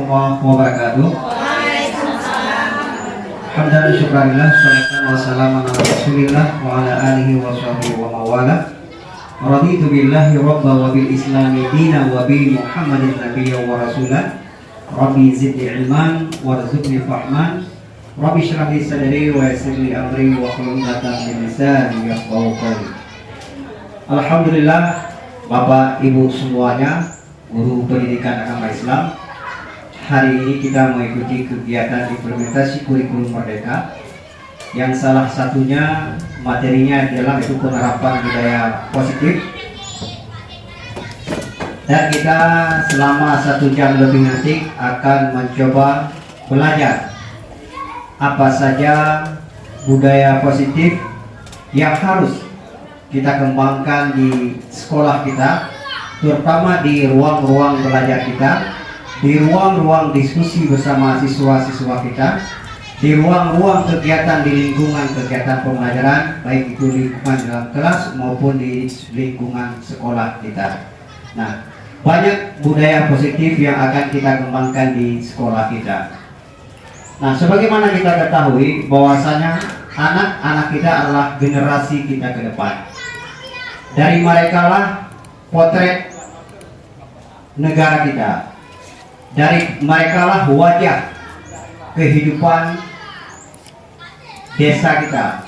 warahmatullahi wabarakatuh. Hamdan syukranillah, salatan wa salaman ala rasulillah wa ala alihi wa sahbihi wa mawala. Raditu billahi rabba wa bil islami dina wa bi muhammadin nabiyya wa rasulah. Rabbi zidni ilman warzuqni fahman. Rabbi shrah li sadri wa yassir li amri wa hlul 'uqdatam min lisani yafqahu qawli. Alhamdulillah, Bapak Ibu semuanya, guru pendidikan agama Islam, hari ini kita mengikuti kegiatan implementasi kurikulum Merdeka yang salah satunya materinya adalah itu penerapan budaya positif, dan kita selama 1 jam lebih nanti akan mencoba belajar apa saja budaya positif yang harus kita kembangkan di sekolah kita, terutama di ruang-ruang belajar kita, di ruang-ruang diskusi bersama siswa-siswa kita, di ruang-ruang kegiatan di lingkungan kegiatan pembelajaran, baik itu lingkungan dalam kelas maupun di lingkungan sekolah kita. Nah, banyak budaya positif yang akan kita kembangkan di sekolah kita. Nah, sebagaimana kita ketahui bahwasanya anak-anak kita adalah generasi kita ke depan. Dari mereka lah potret negara kita. Dari mereka lah wajah kehidupan desa kita.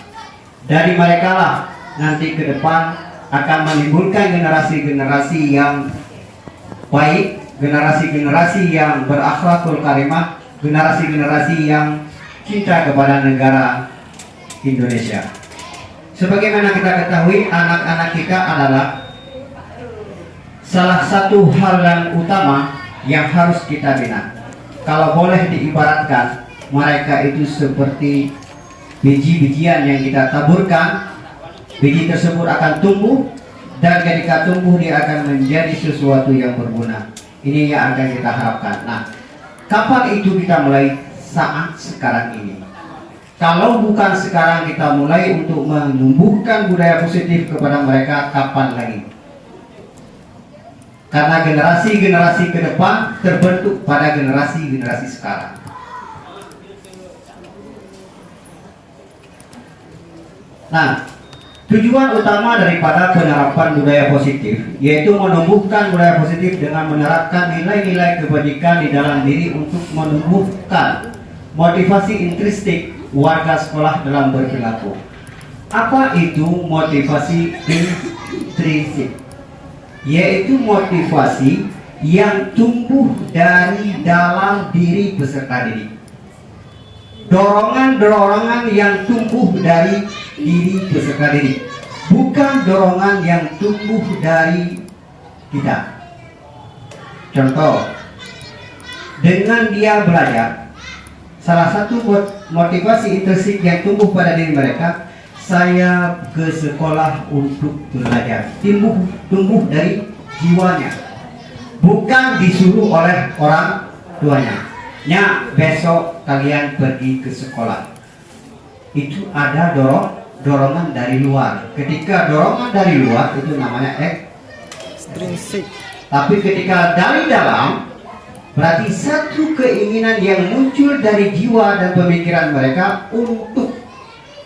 Dari mereka lah nanti ke depan akan menimbulkan generasi-generasi yang baik, generasi-generasi yang berakhlakul karimah, generasi-generasi yang cinta kepada negara Indonesia. Sebagaimana kita ketahui, anak-anak kita adalah salah satu hal yang utama yang harus kita bina. Kalau boleh diibaratkan, mereka itu seperti biji-bijian yang kita taburkan. Biji tersebut akan tumbuh, dan ketika tumbuh dia akan menjadi sesuatu yang berguna. Ini yang akan kita harapkan. Nah, kapan itu kita mulai? Saat sekarang ini. Kalau bukan sekarang kita mulai untuk menumbuhkan budaya positif kepada mereka, kapan lagi? Karena generasi-generasi ke depan terbentuk pada generasi-generasi sekarang. Nah, tujuan utama daripada penerapan budaya positif yaitu menumbuhkan budaya positif dengan menerapkan nilai-nilai kebajikan di dalam diri untuk menumbuhkan motivasi intrinsik warga sekolah dalam berperilaku. Apa itu motivasi intrinsik? Yaitu motivasi yang tumbuh dari dalam diri peserta didik. Dorongan-dorongan yang tumbuh dari diri peserta didik, bukan dorongan yang tumbuh dari kita. Contoh, dengan dia belajar, salah satu motivasi intrinsik yang tumbuh pada diri mereka, saya ke sekolah untuk belajar. Tumbuh dari jiwanya, bukan disuruh oleh orang tuanya. Nya, besok kalian pergi ke sekolah. Itu ada dorongan dari luar. Ketika dorongan dari luar itu namanya ekstrinsik. Tapi ketika dari dalam, berarti satu keinginan yang muncul dari jiwa dan pemikiran mereka untuk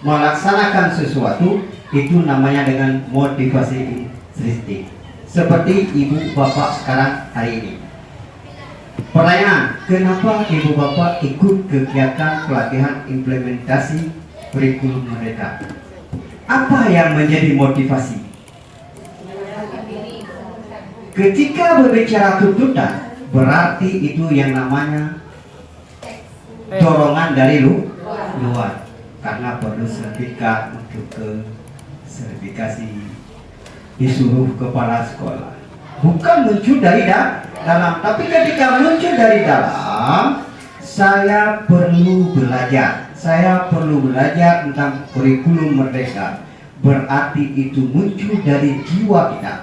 melaksanakan sesuatu, itu namanya dengan motivasi intrinsik. Seperti ibu bapak sekarang hari ini. Pertanyaan, kenapa ibu bapak ikut kegiatan pelatihan implementasi kurikulum Merdeka? Apa yang menjadi motivasi? Ketika berbicara tuntutan, berarti itu yang namanya dorongan dari luar, karena perlu sertifikat untuk ke sertifikasi, disuruh kepala sekolah, bukan muncul dari dalam. Tapi ketika muncul dari dalam, saya perlu belajar tentang kurikulum Merdeka, berarti itu muncul dari jiwa kita.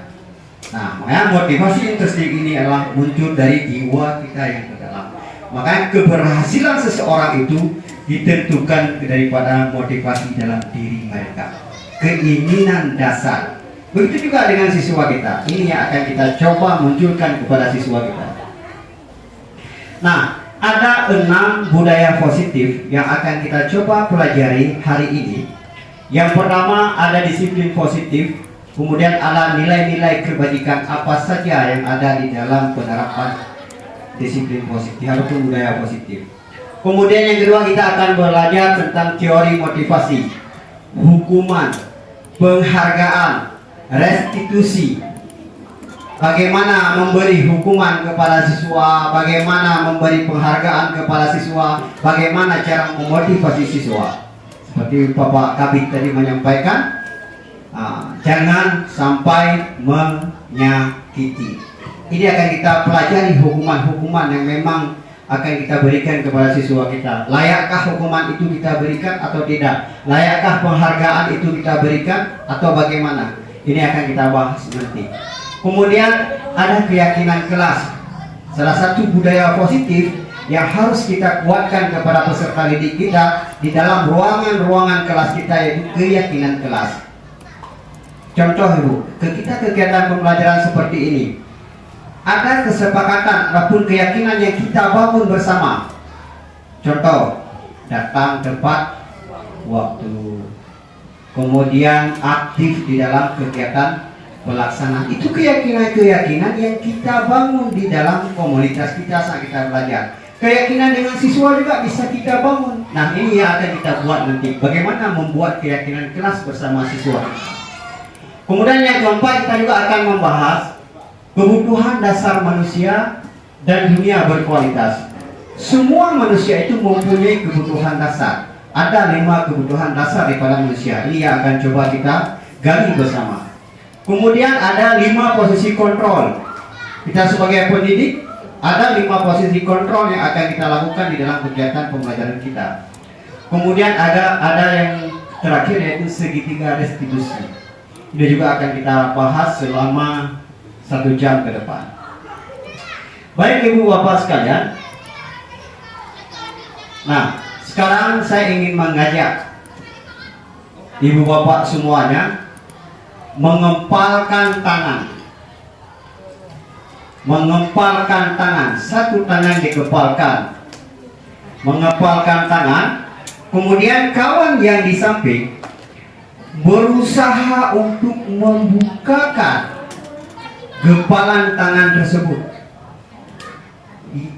Nah, makanya motivasi intrinsik ini adalah muncul dari jiwa kita yang ke dalam. Makanya keberhasilan seseorang itu ditentukan daripada motivasi dalam diri mereka, keinginan dasar. Begitu juga dengan siswa kita. Ini yang akan kita coba munculkan kepada siswa kita. Nah, ada 6 budaya positif yang akan kita coba pelajari hari ini. Yang pertama ada disiplin positif, kemudian ada nilai-nilai kebajikan apa saja yang ada di dalam penerapan disiplin positif atau budaya positif. Kemudian yang kedua kita akan belajar tentang teori motivasi, hukuman, penghargaan, restitusi. Bagaimana memberi hukuman kepada siswa, bagaimana memberi penghargaan kepada siswa, bagaimana cara memotivasi siswa. Seperti Bapak Kabit tadi menyampaikan, jangan sampai menyakiti. Ini akan kita pelajari hukuman-hukuman yang memang akan kita berikan kepada siswa kita. Layakkah hukuman itu kita berikan atau tidak? Layakkah penghargaan itu kita berikan atau bagaimana? Ini akan kita bahas nanti. Kemudian ada keyakinan kelas. Salah satu budaya positif yang harus kita kuatkan kepada peserta didik kita di dalam ruangan-ruangan kelas kita, yaitu keyakinan kelas. Contoh Ibu, kegiatan pembelajaran seperti ini, ada kesepakatan ataupun keyakinan yang kita bangun bersama. Contoh, datang tepat waktu, kemudian aktif di dalam kegiatan pelaksanaan. Itu keyakinan-keyakinan yang kita bangun di dalam komunitas kita saat kita belajar. Keyakinan dengan siswa juga bisa kita bangun. Nah, ini yang akan kita buat nanti, bagaimana membuat keyakinan kelas bersama siswa. Kemudian yang keempat, kita juga akan membahas kebutuhan dasar manusia dan dunia berkualitas. Semua manusia itu mempunyai kebutuhan dasar. Ada 5 kebutuhan dasar daripada manusia. Ini yang akan coba kita gali bersama. Kemudian ada 5 posisi kontrol. Kita sebagai pendidik ada 5 posisi kontrol yang akan kita lakukan di dalam kegiatan pembelajaran kita. Kemudian ada yang terakhir, yaitu segitiga restitusi. Ini juga akan kita bahas selama 1 jam ke depan. Baik Ibu Bapak sekalian. Nah, sekarang saya ingin mengajak Ibu Bapak semuanya mengempalkan tangan. Mengempalkan tangan, satu tangan dikepalkan. Mengepalkan tangan. Kemudian kawan yang di samping berusaha untuk membukakan gempalan tangan tersebut.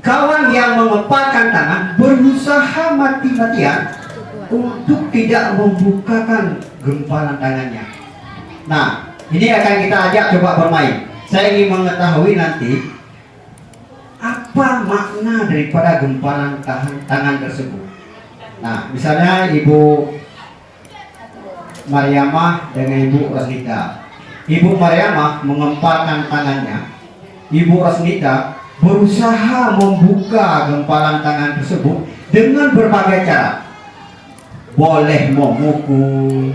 Kawan yang mengepalkan tangan berusaha mati-matian untuk tidak membukakan gempalan tangannya. Nah, ini akan kita ajak coba bermain. Saya ingin mengetahui nanti apa makna daripada gempalan tangan tersebut. Nah, misalnya Ibu Mariamah dengan Ibu Rosnita. Ibu Mariamah mengempalkan tangannya. Ibu Rosnita berusaha membuka gempalan tangan tersebut dengan berbagai cara. Boleh memukul,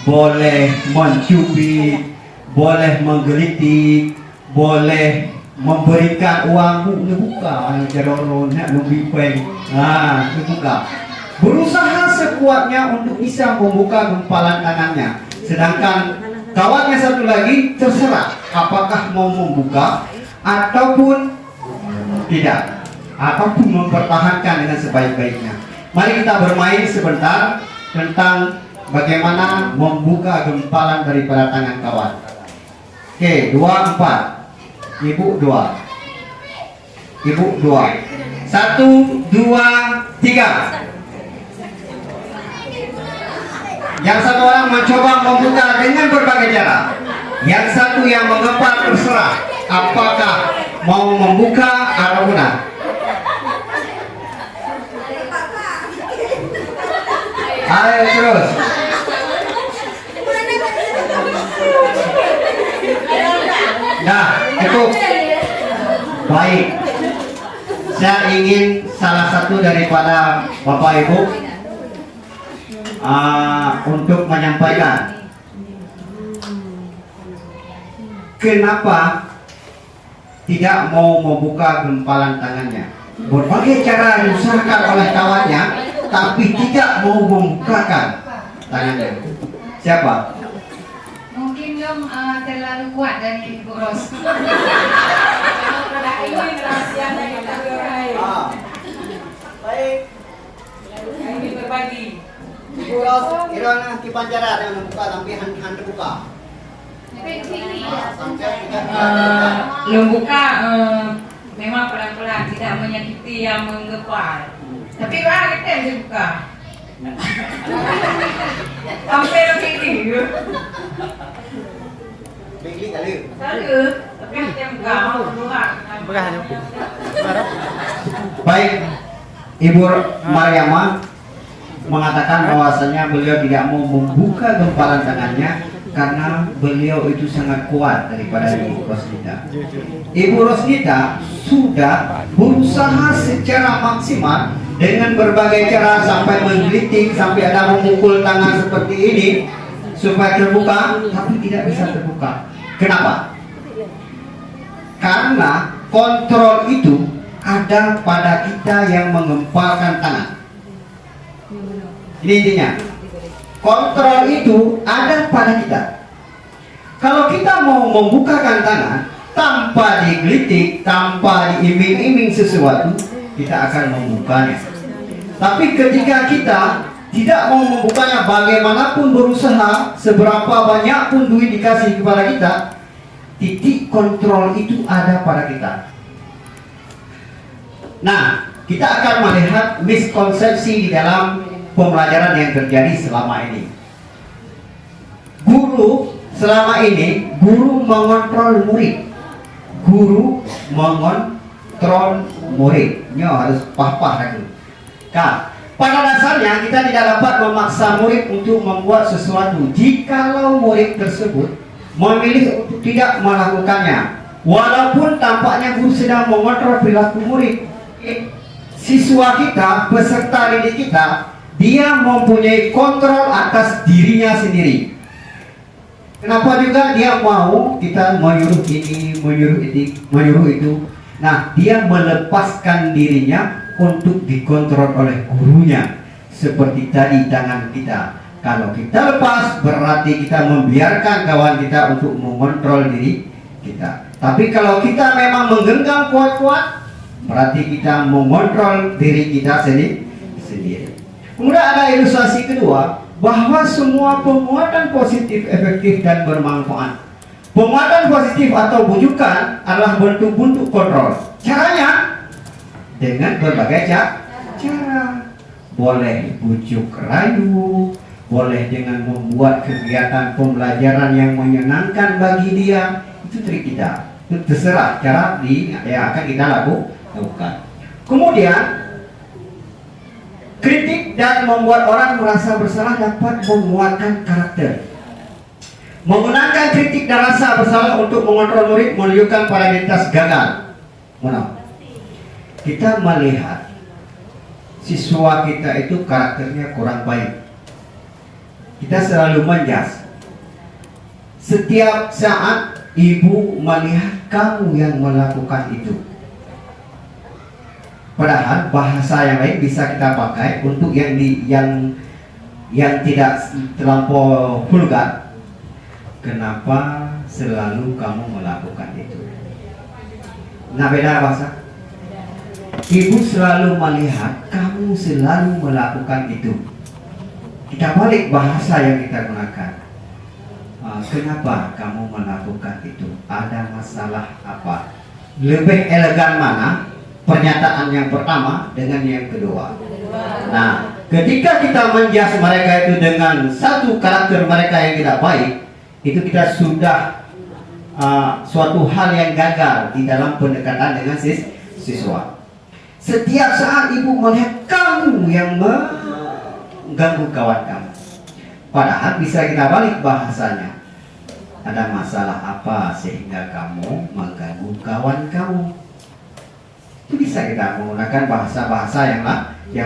boleh mencubit, boleh menggelitik, boleh memberikan uang. Buka, jaroron, lebih peng. Nah, buka. Berusaha sekuatnya untuk bisa membuka gempalan tangannya. Sedangkan kawannya satu lagi terserah apakah mau membuka ataupun tidak, ataupun mempertahankan dengan sebaik-baiknya. Mari kita bermain sebentar tentang bagaimana membuka gempalan daripada tangan kawan. Oke, 2, 4. Ibu 2. Ibu 2. 1, 2, 3. Yang satu orang mencoba membuka dengan berbagai cara. Yang satu yang mengepal terserah apakah mau membuka atau tidak. Ayo terus. Nah, cukup. Baik. Saya ingin salah satu daripada Bapak Ibu untuk menyampaikan kenapa tidak mau membuka gempalan tangannya. Berbagai cara diusahakan oleh kawannya, tapi tidak mau membukakan tangannya. Siapa? Mungkin terlalu kuat dari Ibu Ros. ini rahasianya kita berakhir. Baik. Ini berbagi. Ibu Ros, kirana kipancara yang membuka lampihan terbuka. Lembuka memang pelan-pelan, tidak menyakiti yang menggepar. Tapi wah kita yang dibuka. Sampai lebih ini. Beli kali. Selalu, tapi yang enggak keluar. Baik, Ibu Mariama mengatakan bahwasanya beliau tidak mau membuka gemparan tangannya karena beliau itu sangat kuat daripada Ibu Rosnita. Ibu Rosnita sudah berusaha secara maksimal dengan berbagai cara sampai menggelitik, sampai ada memukul tangan seperti ini supaya terbuka, tapi tidak bisa terbuka. Kenapa? Karena kontrol itu ada pada kita yang mengemparkan tangan. Ini intinya. Kontrol itu ada pada kita. Kalau kita mau membukakan tangan tanpa digelitik, tanpa diiming-iming sesuatu, kita akan membukanya. Tapi ketika kita tidak mau membukanya, bagaimanapun berusaha, seberapa banyak pun duit dikasih kepada kita, titik kontrol itu ada pada kita. Nah, kita akan melihat miskonsepsi di dalam pembelajaran yang terjadi selama ini. Guru selama ini, guru mengontrol murid. Guru mengontrol muridnya harus pah-pah lagi. Pada dasarnya kita tidak dapat memaksa murid untuk membuat sesuatu jikalau murid tersebut memilih untuk tidak melakukannya. Walaupun tampaknya guru sedang mengontrol perilaku murid, siswa kita, peserta didik kita, dia mempunyai kontrol atas dirinya sendiri. Kenapa juga dia mau kita menyuruh ini, menyuruh itu. Nah, dia melepaskan dirinya untuk dikontrol oleh gurunya. Seperti tadi tangan kita, kalau kita lepas berarti kita membiarkan kawan kita untuk mengontrol diri kita. Tapi kalau kita memang menggenggam kuat-kuat, berarti kita mengontrol diri kita sendiri. Kemudian ada ilustrasi kedua, bahwa semua penguatan positif efektif dan bermanfaat. Penguatan positif atau bujukan adalah bentuk-bentuk kontrol. Caranya dengan berbagai cara. Boleh bujuk rayu, boleh dengan membuat kegiatan pembelajaran yang menyenangkan bagi dia. Itu trik kita. Itu terserah cara yang akan kita lakukan. Kemudian kritik dan membuat orang merasa bersalah dapat menguatkan karakter. Menggunakan kritik dan rasa bersalah untuk mengontrol murid menunjukkan pada identitas gagal. Kita melihat siswa kita itu karakternya kurang baik. Kita selalu menjas. Setiap saat ibu melihat kamu yang melakukan itu. Padahal bahasa yang lain bisa kita pakai untuk yang tidak terlampau vulgar. Kenapa selalu kamu melakukan itu? Nah, beda bahasa. Ibu selalu melihat kamu selalu melakukan itu. Kita balik bahasa yang kita gunakan. Kenapa kamu melakukan itu? Ada masalah apa? Lebih elegan mana pernyataan yang pertama dengan yang kedua? Nah, ketika kita menjas mereka itu dengan satu karakter mereka yang tidak baik, itu kita sudah suatu hal yang gagal di dalam pendekatan dengan siswa. Setiap saat ibu melihat kamu yang mengganggu kawan kamu. Padahal bisa kita balik bahasanya. Ada masalah apa sehingga kamu mengganggu kawan kamu? Itu bisa kita menggunakan bahasa-bahasa yang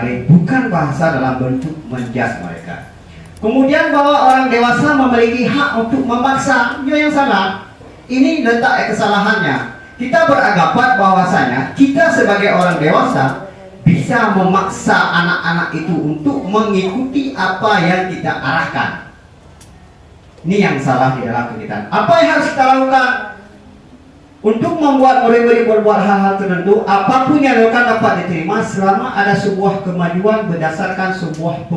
lain, bukan bahasa dalam bentuk menjas mereka. Kemudian bahwa orang dewasa memiliki hak untuk memaksa, yang salah. Ini letak kesalahannya. Kita beranggapan bahwasanya kita sebagai orang dewasa bisa memaksa anak-anak itu untuk mengikuti apa yang kita arahkan. Ini yang salah di dalam kegiatan. Apa yang harus kita lakukan? Untuk membuat murid-murid berbuat hal-hal tertentu, apapun yang dilakukan dapat diterima selama ada sebuah kemajuan berdasarkan sebuah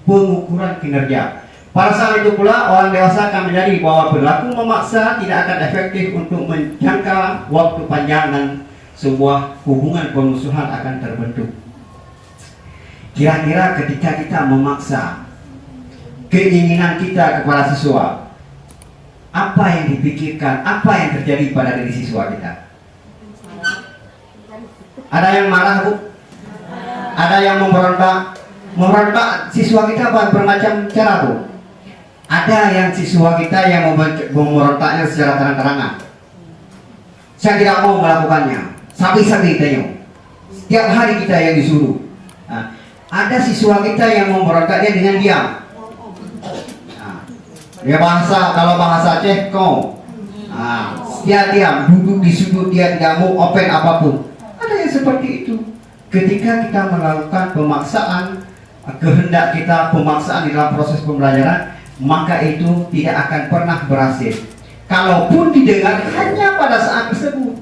pengukuran kinerja. Pada saat itu pula orang dewasa akan menyadari bahwa perilaku memaksa tidak akan efektif untuk menjangka waktu panjang dan sebuah hubungan permusuhan akan terbentuk. Kira-kira ketika kita memaksa keinginan kita kepada siswa, apa yang dipikirkan, apa yang terjadi pada diri siswa kita? Ada yang marah, Bu? Ada yang memberontak? Memberontak siswa kita bermacam cara, Bu. Ada yang siswa kita yang memberontaknya secara terang-terangan. Saya tidak mau melakukannya. Sabi-sabi tanya. Setiap hari kita yang disuruh. Nah, ada siswa kita yang memberontaknya dengan diam. Dia kalau bahasa Aceh kau, dia diam, duduk di sudut, dia tidak mau open apapun. Ada yang seperti itu. Ketika kita melakukan pemaksaan, kehendak kita pemaksaan di dalam proses pembelajaran, maka itu tidak akan pernah berhasil. Kalaupun didengar hanya pada saat tersebut,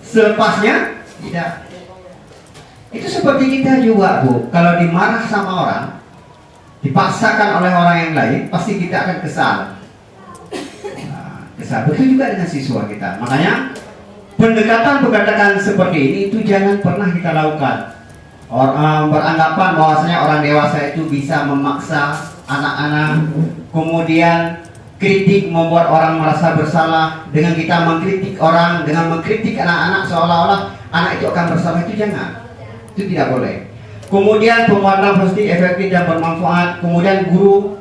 selepasnya tidak. Itu seperti kita juga, Bu. Kalau dimarah sama orang, dipaksakan oleh orang yang lain, pasti kita akan kesal. Kesal. Begitu juga dengan siswa kita. Makanya pendekatan seperti ini itu jangan pernah kita lakukan. Orang beranggapan bahwasanya orang dewasa itu bisa memaksa anak-anak, kemudian kritik membuat orang merasa bersalah. Dengan kita mengkritik orang, dengan mengkritik anak-anak seolah-olah anak itu akan bersalah, itu jangan. Itu tidak boleh. Kemudian penguatan positif, efektif dan bermanfaat. Kemudian guru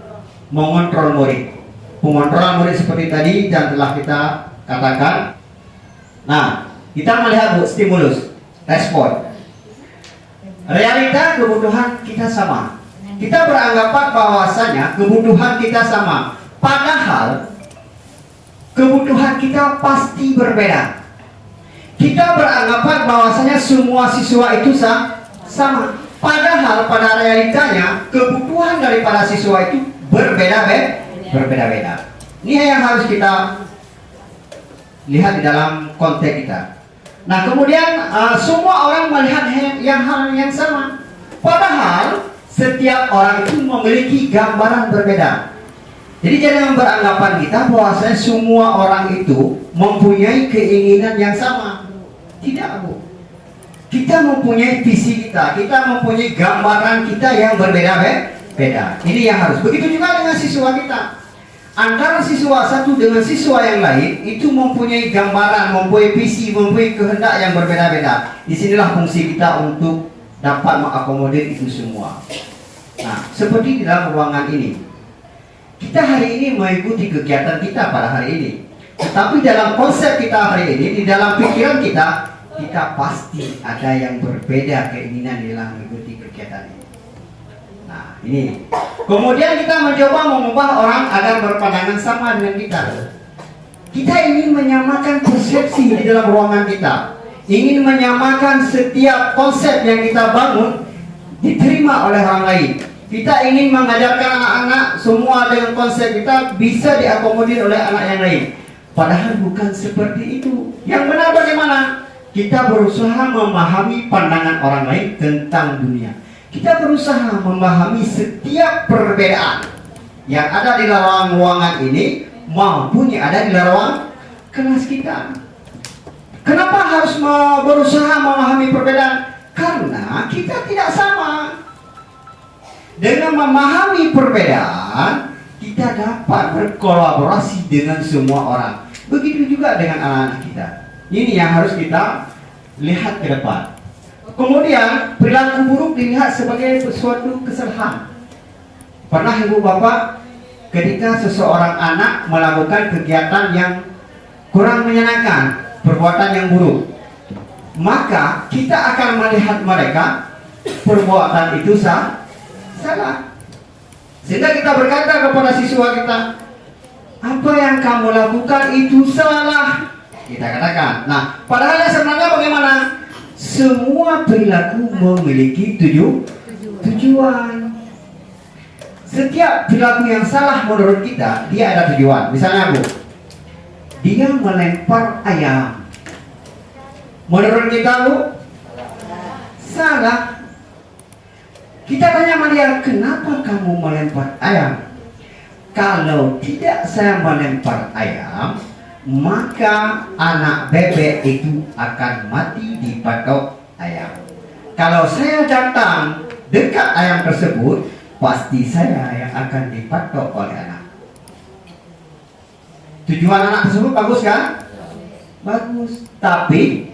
mengontrol murid. Pengontrolan murid seperti tadi yang telah kita katakan. Nah, kita melihat, Bu, stimulus, respon. Realita kebutuhan kita sama. Kita beranggapan bahwasanya kebutuhan kita sama. Padahal kebutuhan kita pasti berbeda. Kita beranggapan bahwasanya semua siswa itu sama. Padahal pada realitanya kebutuhan daripada siswa itu berbeda-beda. Ini yang harus kita lihat di dalam konteks kita. Nah, kemudian semua orang melihat hal yang sama. Padahal setiap orang itu memiliki gambaran berbeda. Jadi jangan beranggapan kita bahwasanya semua orang itu mempunyai keinginan yang sama. Tidak, Bu. Kita mempunyai visi kita mempunyai gambaran kita yang berbeda-beda. Ini yang harus. Begitu juga dengan siswa kita. Antara siswa satu dengan siswa yang lain itu mempunyai gambaran, mempunyai visi, mempunyai kehendak yang berbeda-beda. Disinilah fungsi kita untuk dapat mengakomodir itu semua. Nah, seperti di dalam ruangan ini, kita hari ini mengikuti kegiatan kita pada hari ini. Tetapi dalam konsep kita hari ini, di dalam pikiran kita pasti ada yang berbeda keinginan dalam mengikuti kegiatan ini. Nah, ini. Kemudian kita mencoba mengubah orang agar berpandangan sama dengan kita. Kita ingin menyamakan persepsi di dalam ruangan kita. Ingin menyamakan setiap konsep yang kita bangun diterima oleh orang lain. Kita ingin mengajarkan anak-anak semua dengan konsep kita bisa diakomodir oleh anak yang lain. Padahal bukan seperti itu. Yang benar bagaimana? Kita berusaha memahami pandangan orang lain tentang dunia. Kita berusaha memahami setiap perbedaan yang ada di dalam ruangan ini maupun yang ada di dalam kelas kita. Kenapa harus berusaha memahami perbedaan? Karena kita tidak sama. Dengan memahami perbedaan, kita dapat berkolaborasi dengan semua orang. Begitu juga dengan anak-anak kita. Ini yang harus kita lihat ke depan. Kemudian perilaku buruk dilihat sebagai suatu kesalahan. Pernah Ibu Bapak ketika seseorang anak melakukan kegiatan yang kurang menyenangkan, perbuatan yang buruk, maka kita akan melihat mereka perbuatan itu salah. Sehingga kita berkata kepada siswa kita, apa yang kamu lakukan itu salah. Kita katakan. Nah, padahal sebenarnya bagaimana? Semua perilaku memiliki tujuan. Setiap perilaku yang salah menurut kita, dia ada tujuan. Misalnya, Bu, dia melempar ayam. Menurut kita Bu, salah. Kita tanya sama dia, kenapa kamu melempar ayam? Kalau tidak saya melempar ayam, maka anak bebek itu akan mati di patok ayam. Kalau saya datang dekat ayam tersebut, pasti saya yang akan dipatok oleh anak. Tujuan anak tersebut bagus kan? Bagus. Tapi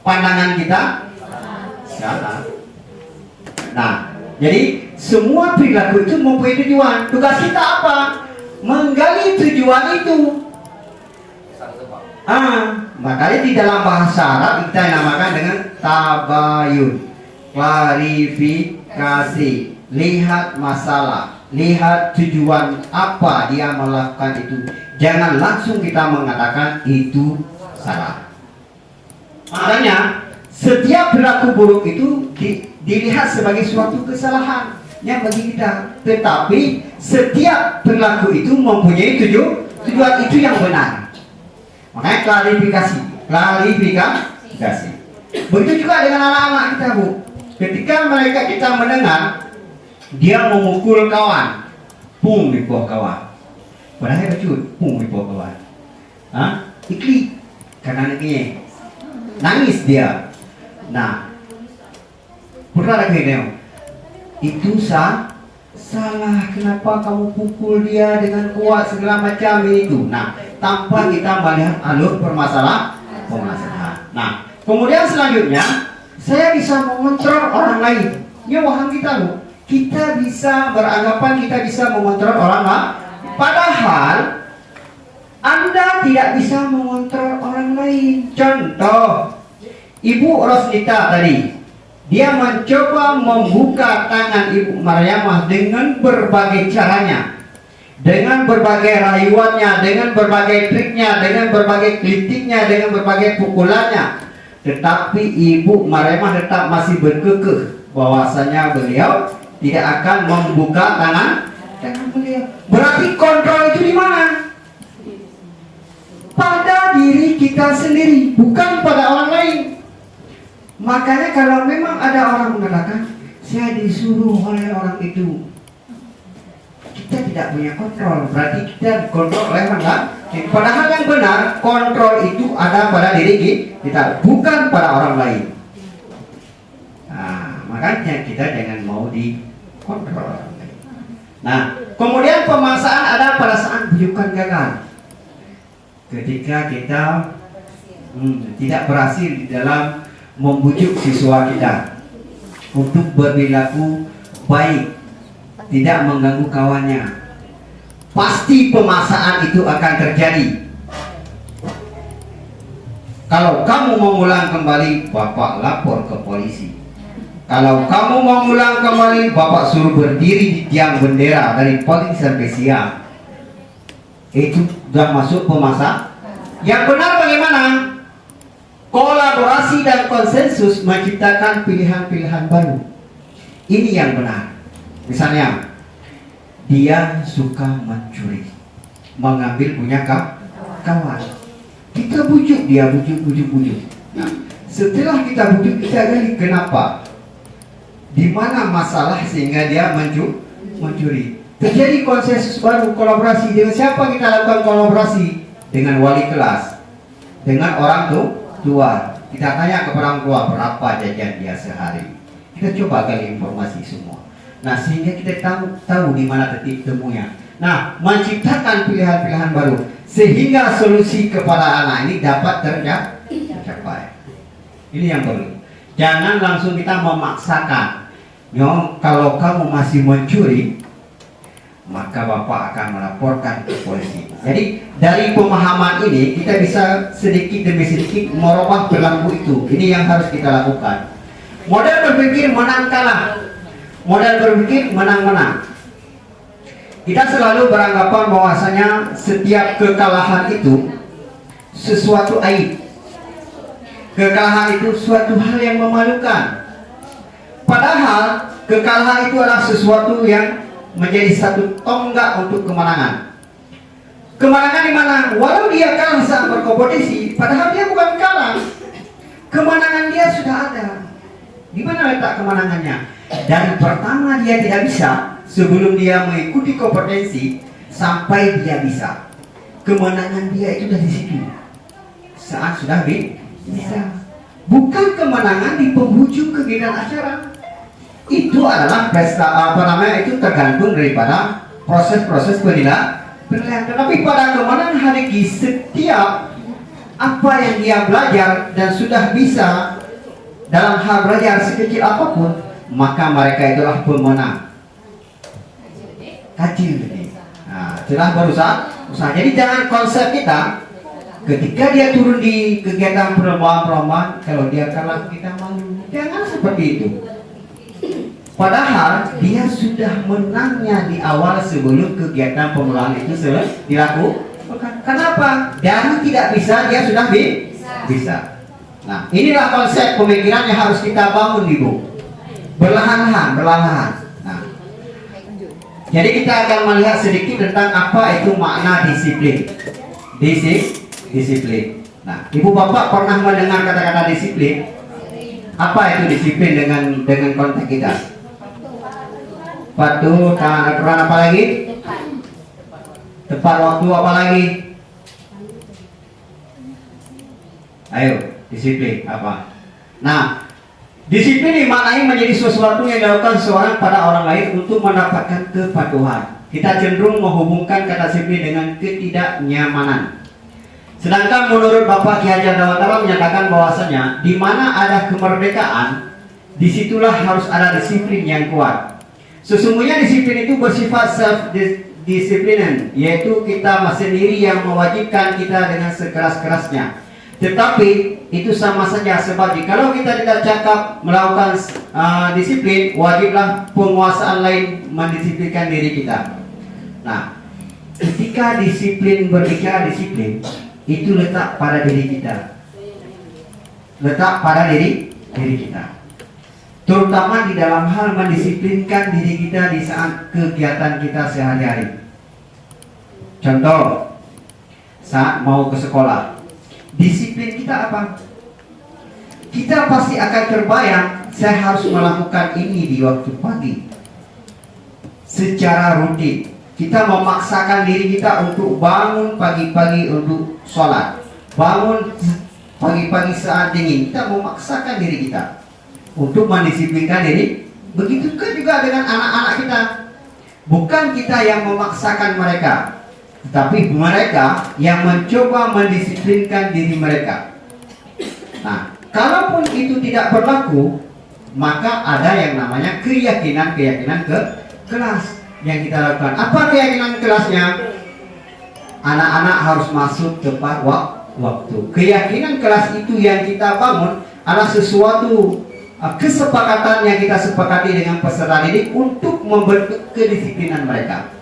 pandangan kita salah. Nah, jadi semua perilaku itu mempunyai tujuan. Tugas kita apa? Menggali tujuan itu. Makanya di dalam bahasa Arab kita namakan dengan tabayun, klarifikasi, lihat masalah, lihat tujuan apa dia melakukan itu. Jangan langsung kita mengatakan itu salah. Makanya setiap perilaku buruk itu dilihat sebagai suatu kesalahan yang bagi kita. Tetapi setiap perilaku itu mempunyai tujuan itu yang benar. Makanya klarifikasi. Begitu juga dengan anak-anak kita Bu. Ketika mereka kita mendengar dia memukul kawan, pung di bawah kawan. Padahal becut, pung di bawah kawan. Ikli karena anaknya nangis dia. Nah, pernah lagi dia itu salah. Kenapa kamu pukul dia dengan kuat segala macam itu? Nah, tanpa kita melihat alur permasalahan. Nah, kemudian selanjutnya saya bisa mengontrol orang lain. Ya waham kita Bu. Kita bisa beranggapan kita bisa mengontrol orang lain. Padahal Anda tidak bisa mengontrol orang lain. Contoh, Ibu Rosnita tadi, dia mencoba membuka tangan Ibu Maryamah dengan berbagai caranya, dengan berbagai rayuannya, dengan berbagai triknya, dengan berbagai kritiknya, dengan berbagai pukulannya. Tetapi Ibu Maryamah tetap masih berkekeh bahwasanya beliau tidak akan membuka tangan beliau. Berarti kontrol itu di mana? Pada diri kita sendiri, bukan pada orang lain. Makanya kalau memang ada orang mengatakan saya disuruh oleh orang itu, kita tidak punya kontrol. Berarti kita kontrol oleh orang lain. Padahal yang benar, kontrol itu ada pada diri kita, bukan pada orang lain. Nah, makanya kita jangan mau dikontrol. Nah, kemudian pemaksaan ada pada saat bujukan gagal. Ketika kita tidak berhasil di dalam membujuk siswa kita untuk berperilaku baik, tidak mengganggu kawannya, pasti pemaksaan itu akan terjadi. Kalau kamu mengulang kembali, Bapak lapor ke polisi. Kalau kamu mengulang kembali, Bapak suruh berdiri di tiang bendera dari pagi sampai siang. Itu sudah masuk pemaksaan. Yang benar bagaimana? Kolaborasi dan konsensus menciptakan pilihan-pilihan baru. Ini yang benar. Misalnya, dia suka mencuri, mengambil punya kawan. Kita bujuk dia, bujuk. Nah, setelah kita bujuk, kita gali kenapa, di mana masalah sehingga dia mencuri. Terjadi konsensus baru, kolaborasi. Dengan siapa kita lakukan kolaborasi? Dengan wali kelas, dengan orang tua. Kita tanya kepada orang tua berapa jajan dia sehari. Kita coba gali informasi semua. Nah, sehingga kita tahu di mana titik temunya. Nah, menciptakan pilihan-pilihan baru sehingga solusi kepada anak ini dapat tercapai. Ini yang perlu. Jangan langsung kita memaksakan. Kalau kamu masih mencuri, maka Bapak akan melaporkan ke polisi. Jadi dari pemahaman ini kita bisa sedikit demi sedikit merubah perilaku itu. Ini yang harus kita lakukan. Model berpikir menang kalah, model berpikir menang-menang. Kita selalu beranggapan bahwasanya setiap kekalahan itu sesuatu aib. Kekalahan itu suatu hal yang memalukan. Padahal kekalahan itu adalah sesuatu yang menjadi satu tonggak untuk kemenangan. Kemenangan di mana? Walau dia kalah saat berkompetisi, padahal dia bukan kalah. Kemenangan dia sudah ada. Di mana letak kemenangannya? Dari pertama dia tidak bisa, sebelum dia mengikuti kompetensi, sampai dia bisa. Kemenangan dia itu dari situ. Saat sudah bisa. Bukan kemenangan di penghujung kegiatan acara. Itu adalah pesta itu tergantung daripada proses-proses penilaian. Tetapi pada kemenangan hari setiap apa yang dia belajar dan sudah bisa dalam hal belajar sekecil apapun, maka mereka itulah pemenang. Kecil. Nah, setelah berusaha. Jadi jangan konsep kita ketika dia turun di kegiatan perlombaan, kalau dia kalah kita malu. Jangan seperti itu. Padahal dia sudah menangnya di awal sebelum kegiatan pemulaan itu dilakukan. Kenapa? Dari tidak bisa dia sudah bisa. Nah, inilah konsep pemikiran yang harus kita bangun, Ibu. Berlahan-lahan. Nah, jadi kita akan melihat sedikit tentang apa itu makna disiplin. Disiplin. Nah, Ibu Bapak pernah mendengar kata-kata disiplin? Apa itu disiplin dengan konteks kita? Patuh, aturan apa lagi? Tepat waktu apa lagi? Ayo, disiplin apa? Nah, disiplin dimaknai menjadi sesuatu yang dilakukan seorang pada orang lain untuk mendapatkan kepatuhan. Kita cenderung menghubungkan kata disiplin dengan ketidaknyamanan. Sedangkan menurut Bapak Ki Hajar Dewantara menyatakan bahwasanya di mana ada kemerdekaan, disitulah harus ada disiplin yang kuat. Sesungguhnya disiplin itu bersifat self-disiplinan, yaitu kita sendiri yang mewajibkan kita dengan sekeras-kerasnya. Tetapi itu sama saja, sebab jikalau kita tidak cakap melakukan disiplin, wajiblah penguasaan lain mendisiplinkan diri kita. Nah, ketika disiplin berbicara disiplin, itu letak pada diri kita. Letak pada diri kita. Terutama di dalam hal mendisiplinkan diri kita di saat kegiatan kita sehari-hari. Contoh, saat mau ke sekolah, disiplin kita apa? Kita pasti akan terbayang, saya harus melakukan ini di waktu pagi. Secara rutin, kita memaksakan diri kita untuk bangun pagi-pagi untuk sholat. Bangun pagi-pagi saat dingin, kita memaksakan diri kita untuk mendisiplinkan diri. Begitu juga dengan anak-anak kita. Bukan kita yang memaksakan mereka, tetapi mereka yang mencoba mendisiplinkan diri mereka. Nah, kalaupun itu tidak berlaku, maka ada yang namanya keyakinan ke kelas yang kita lakukan. Apa keyakinan kelasnya? Anak-anak harus masuk tepat waktu. Keyakinan kelas itu yang kita bangun adalah sesuatu kesepakatan yang kita sepakati dengan peserta didik untuk membentuk kedisiplinan mereka.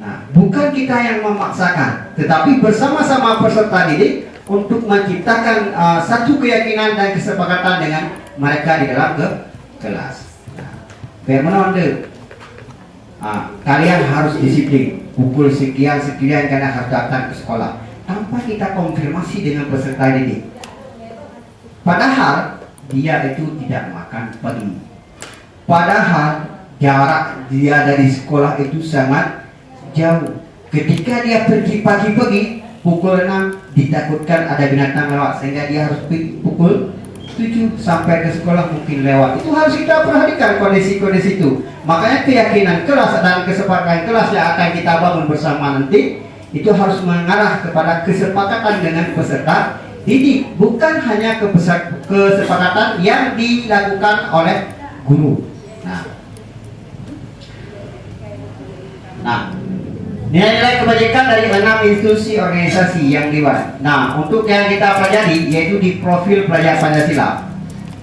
Nah, bukan kita yang memaksakan, tetapi bersama-sama peserta didik untuk menciptakan satu keyakinan dan kesepakatan dengan mereka di dalam kelas. Nah, kalian harus disiplin. Pukul sekian kalian harus datang ke sekolah. Tanpa kita konfirmasi dengan peserta didik. Padahal dia itu tidak makan pagi. Padahal jarak dia dari sekolah itu sangat jauh. Ketika dia pergi pagi-pagi pukul 6, ditakutkan ada binatang lewat, sehingga dia harus pukul 7 sampai ke sekolah mungkin lewat. Itu harus kita perhatikan kondisi-kondisi itu. Makanya keyakinan kelas dan kesepakatan kelas yang akan kita bangun bersama nanti itu harus mengarah kepada kesepakatan dengan peserta didik, bukan hanya kesepakatan yang dilakukan oleh guru. Nah, nilai-nilai kebajikan dari 6 institusi organisasi yang dibuat. Nah, untuk yang kita pelajari yaitu di profil pelajar Pancasila.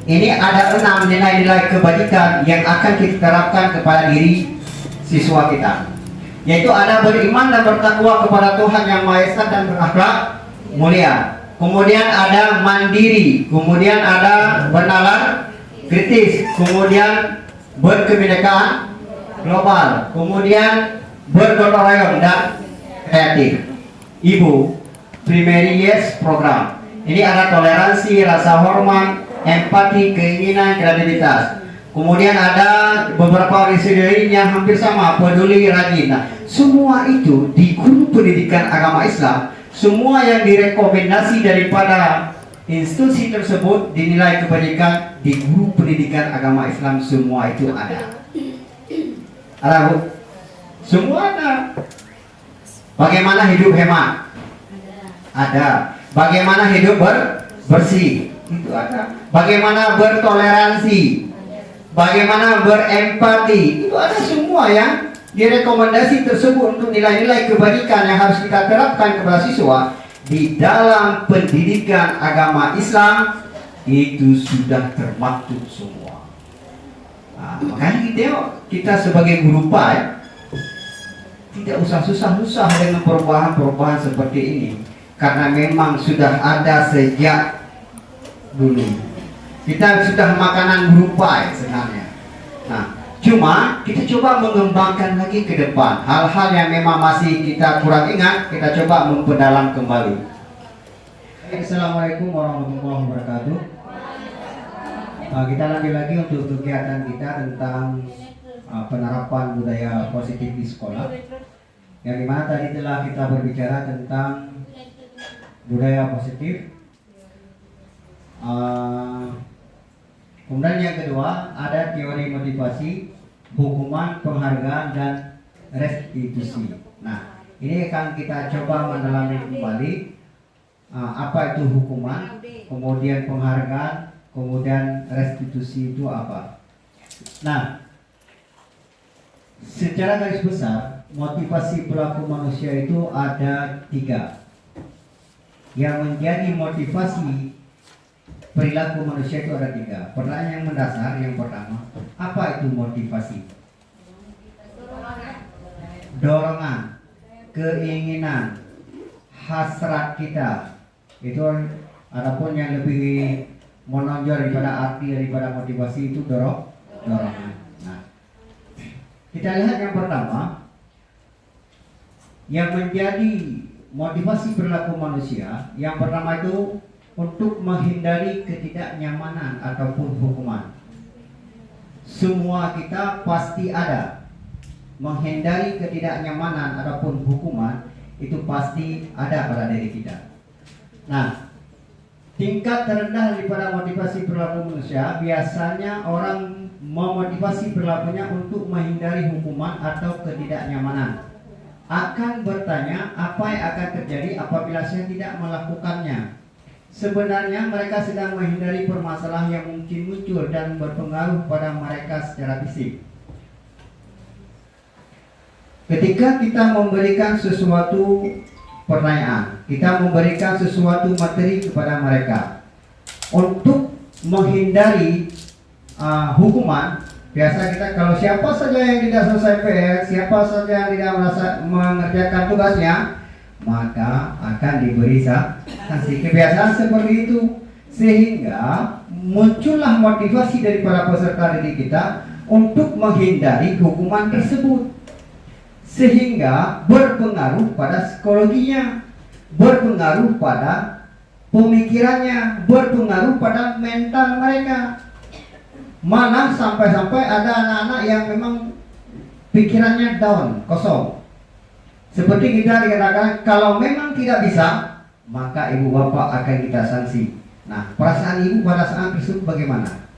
Ini ada 6 nilai-nilai kebajikan yang akan kita terapkan kepada diri siswa kita. Yaitu ada beriman dan bertakwa kepada Tuhan Yang Maha Esa dan berakhlak mulia. Kemudian ada mandiri, kemudian ada bernalar kritis, kemudian berkebinekaan global, kemudian bergotong royong dan kreatif. Ibu, primary yes program. Ini ada toleransi, rasa hormat, empati, keinginan, kreativitas. Kemudian ada beberapa orientasi lain yang hampir sama, peduli, rajin. Nah, semua itu di guru pendidikan agama Islam, semua yang direkomendasi daripada institusi tersebut dinilai kebajikan di guru pendidikan agama Islam, semua itu ada. Ada Bu? Semua ada. Bagaimana hidup hemat? Ada. Bagaimana hidup bersih? Itu ada. Bagaimana bertoleransi? Bagaimana berempati? Itu ada semua yang direkomendasi tersebut untuk nilai-nilai kebajikan yang harus kita terapkan kepada siswa di dalam pendidikan agama Islam, itu sudah termaktub semua. Nah, makanya kita sebagai guru PAI tidak usah susah-susah dengan perubahan-perubahan seperti ini, karena memang sudah ada sejak dulu. Kita sudah makanan guru PAI sebenarnya. Nah, cuma kita coba mengembangkan lagi ke depan hal-hal yang memang masih kita kurang ingat, kita coba memperdalam kembali. Assalamualaikum warahmatullahi wabarakatuh. Kita lanjut lagi untuk kegiatan kita tentang penerapan budaya positif di sekolah, yang dimana tadi telah kita berbicara tentang budaya positif. Kemudian yang kedua ada teori motivasi, hukuman, penghargaan, dan restitusi. Nah, ini akan kita coba mendalami kembali apa itu hukuman, kemudian penghargaan, kemudian restitusi itu apa. Nah, secara garis besar, motivasi perilaku manusia itu ada 3. Yang menjadi motivasi perilaku manusia itu ada 3. Pertanyaan yang mendasar yang pertama, apa itu motivasi? Dorongan, keinginan, hasrat kita. Itu adapun yang lebih menonjol daripada arti daripada motivasi itu dorongan. Nah, kita lihat yang pertama, yang menjadi motivasi perilaku manusia, yang pertama itu untuk menghindari ketidaknyamanan ataupun hukuman. Semua kita pasti ada. Menghindari ketidaknyamanan ataupun hukuman itu pasti ada pada diri kita. Nah, tingkat terendah daripada motivasi perilaku manusia, biasanya orang memotivasi perilakunya untuk menghindari hukuman atau ketidaknyamanan. Akan bertanya apa yang akan terjadi apabila saya tidak melakukannya. Sebenarnya mereka sedang menghindari permasalahan yang mungkin muncul dan berpengaruh pada mereka secara fisik. Ketika kita memberikan sesuatu pertanyaan, kita memberikan sesuatu materi kepada mereka untuk menghindari hukuman. Biasa kita, kalau siapa saja yang tidak selesai PR, siapa saja yang tidak mengerjakan tugasnya, maka akan diberi sanksi. Kebiasaan seperti itu, sehingga muncullah motivasi dari para peserta didik kita untuk menghindari hukuman tersebut, sehingga berpengaruh pada psikologinya, berpengaruh pada pemikirannya, berpengaruh pada mental mereka. Mana sampai-sampai ada anak-anak yang memang pikirannya down, kosong. Seperti kita dikatakan, kalau memang tidak bisa, maka ibu bapak akan kita sanksi. Nah, perasaan ibu pada saat tersebut bagaimana?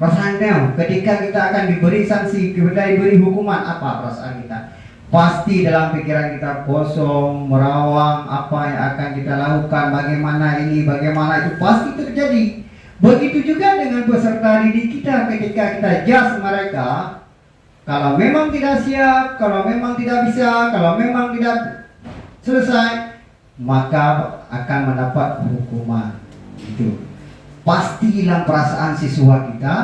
Perasaannya ketika kita akan diberi sanksi, kita diberi hukuman, apa perasaan kita? Pasti dalam pikiran kita kosong, merawang, apa yang akan kita lakukan, bagaimana ini, bagaimana itu, pasti terjadi. Begitu juga dengan peserta didik kita, ketika kita jas mereka, kalau memang tidak siap, kalau memang tidak bisa, kalau memang tidak selesai, maka akan mendapat hukuman. Itu pasti dalam perasaan siswa kita,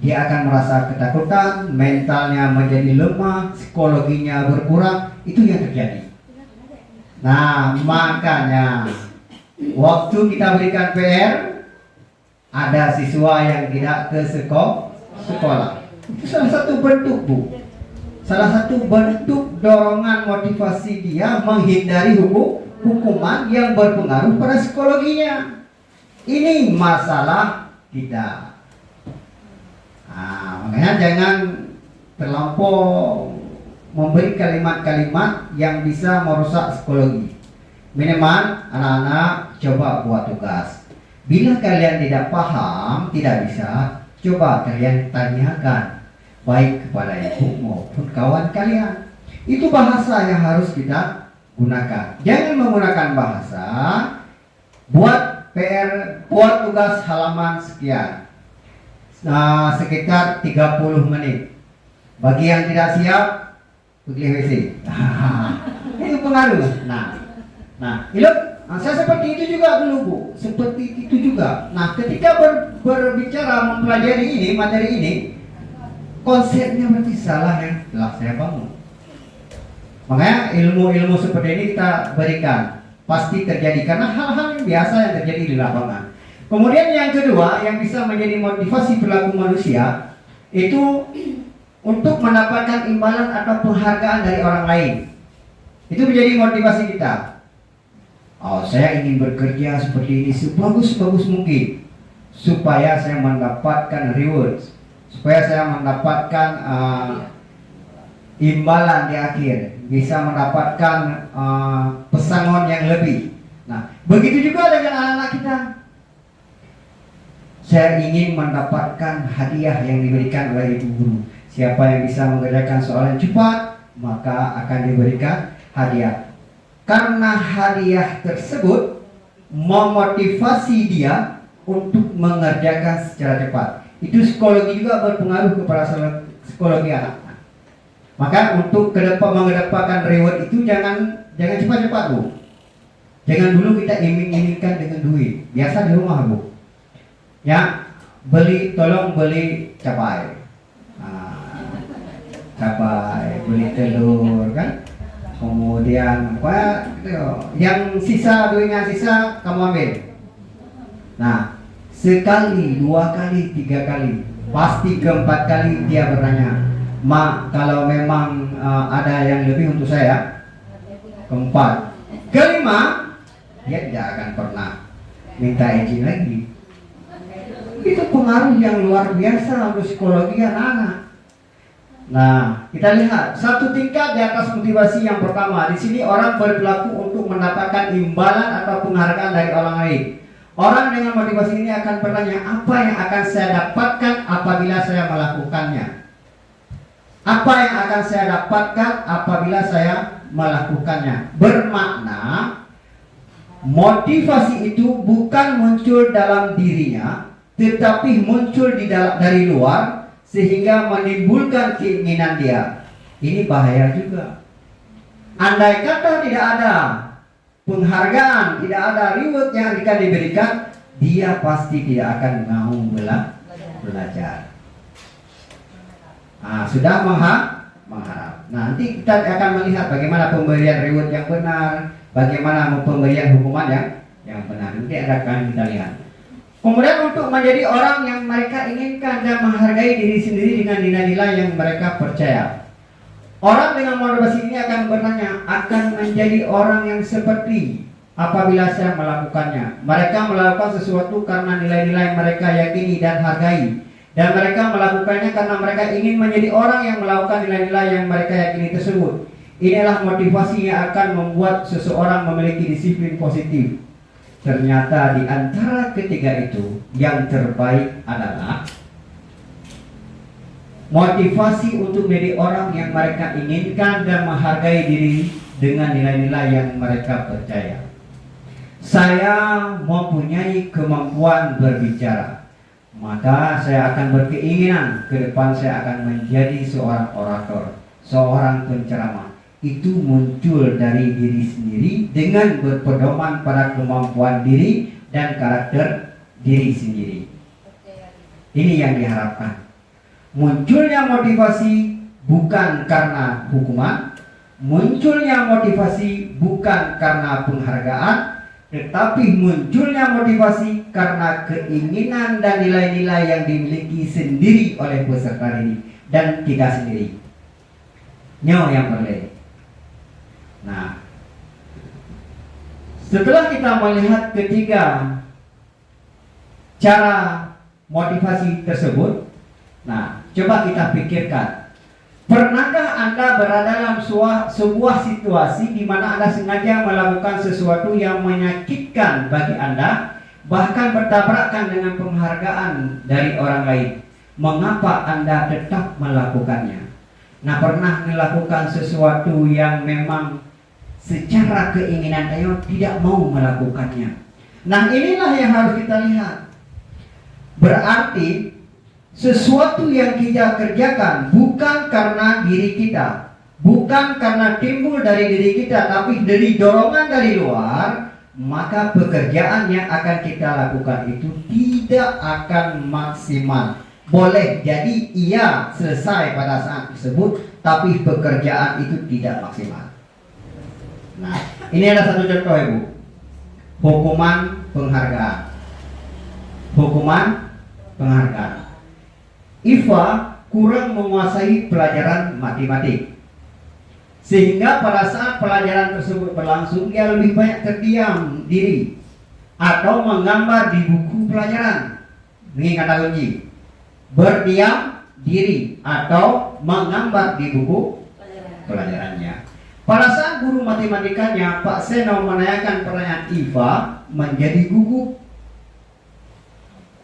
dia akan merasa ketakutan, mentalnya menjadi lemah, psikologinya berkurang. Itu yang terjadi. Nah, makanya waktu kita berikan PR, ada siswa yang tidak ke sekolah. Itu salah satu bentuk, Bu. salah satu bentuk dorongan motivasi dia menghindari hukuman yang berpengaruh pada psikologinya. Ini masalah kita. Makanya jangan terlampau memberi kalimat-kalimat yang bisa merusak psikologi. Minimal anak-anak coba buat tugas. Bila kalian tidak paham, tidak bisa, coba kalian tanyakan baik kepada ibu maupun kawan kalian. Itu bahasa yang harus kita gunakan. Jangan menggunakan bahasa buat PR, buat tugas halaman sekian, sekitar 30 menit. Bagi yang tidak siap, pergi WC. Itu pengaruh. Saya seperti itu juga dulu, Bu. Seperti itu juga. Nah, ketika berbicara mempelajari ini, materi ini, konsepnya berarti salah yang telah saya bangun. Makanya ilmu-ilmu seperti ini kita berikan. Pasti terjadi karena hal-hal yang biasa yang terjadi di lapangan. Kemudian yang kedua yang bisa menjadi motivasi perilaku manusia itu untuk mendapatkan imbalan atau penghargaan dari orang lain. Itu menjadi motivasi kita. Saya ingin bekerja seperti ini sebagus-bagus mungkin supaya saya mendapatkan rewards, supaya saya mendapatkan imbalan di akhir, bisa mendapatkan pesangon yang lebih. Nah, begitu juga dengan anak-anak kita. Saya ingin mendapatkan hadiah yang diberikan oleh ibu guru. Siapa yang bisa mengerjakan soalan cepat, maka akan diberikan hadiah. Karena hadiah tersebut memotivasi dia untuk mengerjakan secara cepat. Itu psikologi juga berpengaruh kepada psikologi anak. Maka untuk mengedepankan reward itu jangan cepat-cepat, Bu. Jangan dulu kita iming-imingkan dengan duit. Biasa di rumah, Bu. Ya, tolong beli cabai. Cabai, beli telur kan. Kemudian yang sisa, duitnya sisa kamu ambil. Nah, sekali, 2 kali, 3 kali, pasti keempat kali dia bertanya, "Mak, kalau memang ada yang lebih untuk saya." Keempat, kelima, dia tidak akan pernah minta izin lagi. Itu pengaruh yang luar biasa untuk psikologi anak-anak. Nah, kita lihat satu tingkat di atas motivasi yang pertama. Di sini orang berperilaku untuk mendapatkan imbalan atau penghargaan dari orang lain. Orang dengan motivasi ini akan bertanya, apa yang akan saya dapatkan apabila saya melakukannya? Apa yang akan saya dapatkan apabila saya melakukannya? Bermakna motivasi itu bukan muncul dalam dirinya, tetapi muncul dari luar, sehingga menimbulkan keinginan dia. Ini bahaya juga. Andai kata tidak ada penghargaan, tidak ada reward yang akan diberikan, dia pasti tidak akan mau belajar. Sudah mengharap. Nanti kita akan melihat bagaimana pemberian reward yang benar, bagaimana pemberian hukuman yang benar. Nanti akan kita lihat. Kemudian untuk menjadi orang yang mereka inginkan dan menghargai diri sendiri dengan nilai-nilai yang mereka percaya. Orang dengan motivasi ini akan bertanya, akan menjadi orang yang seperti apabila saya melakukannya. Mereka melakukan sesuatu karena nilai-nilai mereka yakini dan hargai. Dan mereka melakukannya karena mereka ingin menjadi orang yang melakukan nilai-nilai yang mereka yakini tersebut. Inilah motivasi yang akan membuat seseorang memiliki disiplin positif. Ternyata di antara ketiga itu yang terbaik adalah motivasi untuk menjadi orang yang mereka inginkan dan menghargai diri dengan nilai-nilai yang mereka percaya. Saya mempunyai kemampuan berbicara, maka saya akan berkeinginan ke depan saya akan menjadi seorang orator, seorang penceramah. Itu muncul dari diri sendiri dengan berpedoman pada kemampuan diri dan karakter diri sendiri. Ini yang diharapkan. Munculnya motivasi bukan karena hukuman, munculnya motivasi bukan karena penghargaan, tetapi munculnya motivasi karena keinginan dan nilai-nilai yang dimiliki sendiri oleh peserta didik dan kita sendiri. Nyo yang boleh. Nah, setelah kita melihat ketiga cara motivasi tersebut, nah, coba kita pikirkan. Pernahkah Anda berada dalam sebuah situasi di mana Anda sengaja melakukan sesuatu yang menyakitkan bagi Anda, bahkan bertabrakan dengan penghargaan dari orang lain? Mengapa Anda tetap melakukannya? Nah, pernah melakukan sesuatu yang memang secara keinginan Anda tidak mau melakukannya. Nah, inilah yang harus kita lihat. Berarti sesuatu yang kita kerjakan bukan karena diri kita, bukan karena timbul dari diri kita, tapi dari dorongan dari luar, maka pekerjaan yang akan kita lakukan itu tidak akan maksimal. Boleh jadi ia selesai pada saat tersebut, tapi pekerjaan itu tidak maksimal. Nah, ini ada satu contoh, Ibu. Hukuman penghargaan. Hukuman penghargaan. Iva kurang menguasai pelajaran matematik, sehingga pada saat pelajaran tersebut berlangsung, dia lebih banyak terdiam diri atau menggambar di buku pelajaran. Ini kata kunci. Berdiam diri atau menggambar di buku pelajarannya. Pada saat guru matematikanya Pak Seno menanyakan pertanyaan Iva, menjadi gugup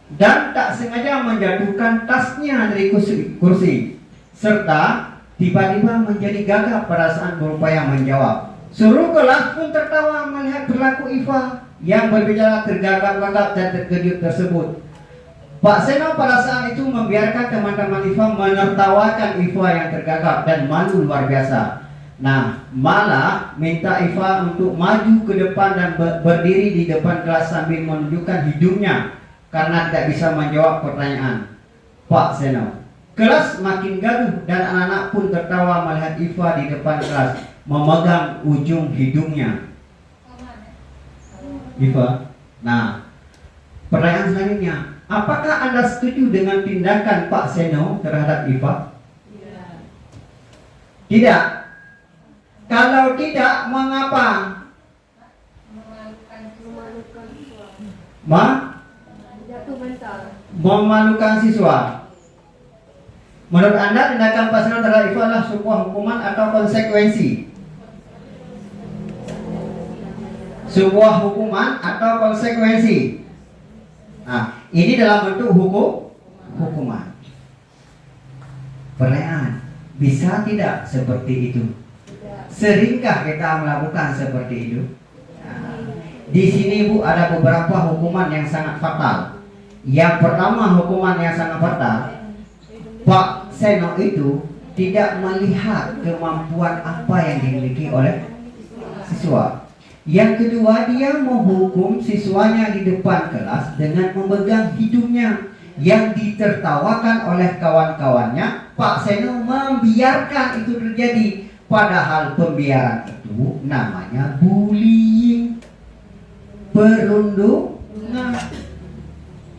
dan tak sengaja menjatuhkan tasnya dari kursi, serta tiba-tiba menjadi gagap pada saat berupaya menjawab. Seluruh kelas pun tertawa melihat perilaku Iva yang berbicara tergagap-gagap dan terkejut tersebut. Pak Seno pada saat itu membiarkan teman-teman Iva menertawakan Iva yang tergagap dan malu luar biasa. Nah, malah minta Iva untuk maju ke depan dan berdiri di depan kelas sambil menunjukkan hidungnya karena tidak bisa menjawab pertanyaan Pak Seno. Kelas makin gaduh dan anak-anak pun tertawa melihat Iva di depan kelas memegang ujung hidungnya. Iva. Nah, pertanyaan selanjutnya, apakah Anda setuju dengan tindakan Pak Seno terhadap Iva? Tidak. Kalau tidak, mengapa? Memalukan siswa. Menurut Anda, tindakan Pak Seno terhadap Iva adalah sebuah hukuman atau konsekuensi? Sebuah hukuman atau konsekuensi? Nah, ini dalam bentuk hukuman. Pertanyaan, bisa tidak seperti itu? Seringkah kita melakukan seperti itu? Nah, di sini Bu ada beberapa hukuman yang sangat fatal. Yang pertama, hukuman yang sangat fatal, Pak Seno itu tidak melihat kemampuan apa yang dimiliki oleh siswa. Yang kedua, dia menghukum siswanya di depan kelas dengan memegang hidungnya yang ditertawakan oleh kawan-kawannya. Pak Seno membiarkan itu terjadi, padahal pembiaran itu namanya bullying, perundungan.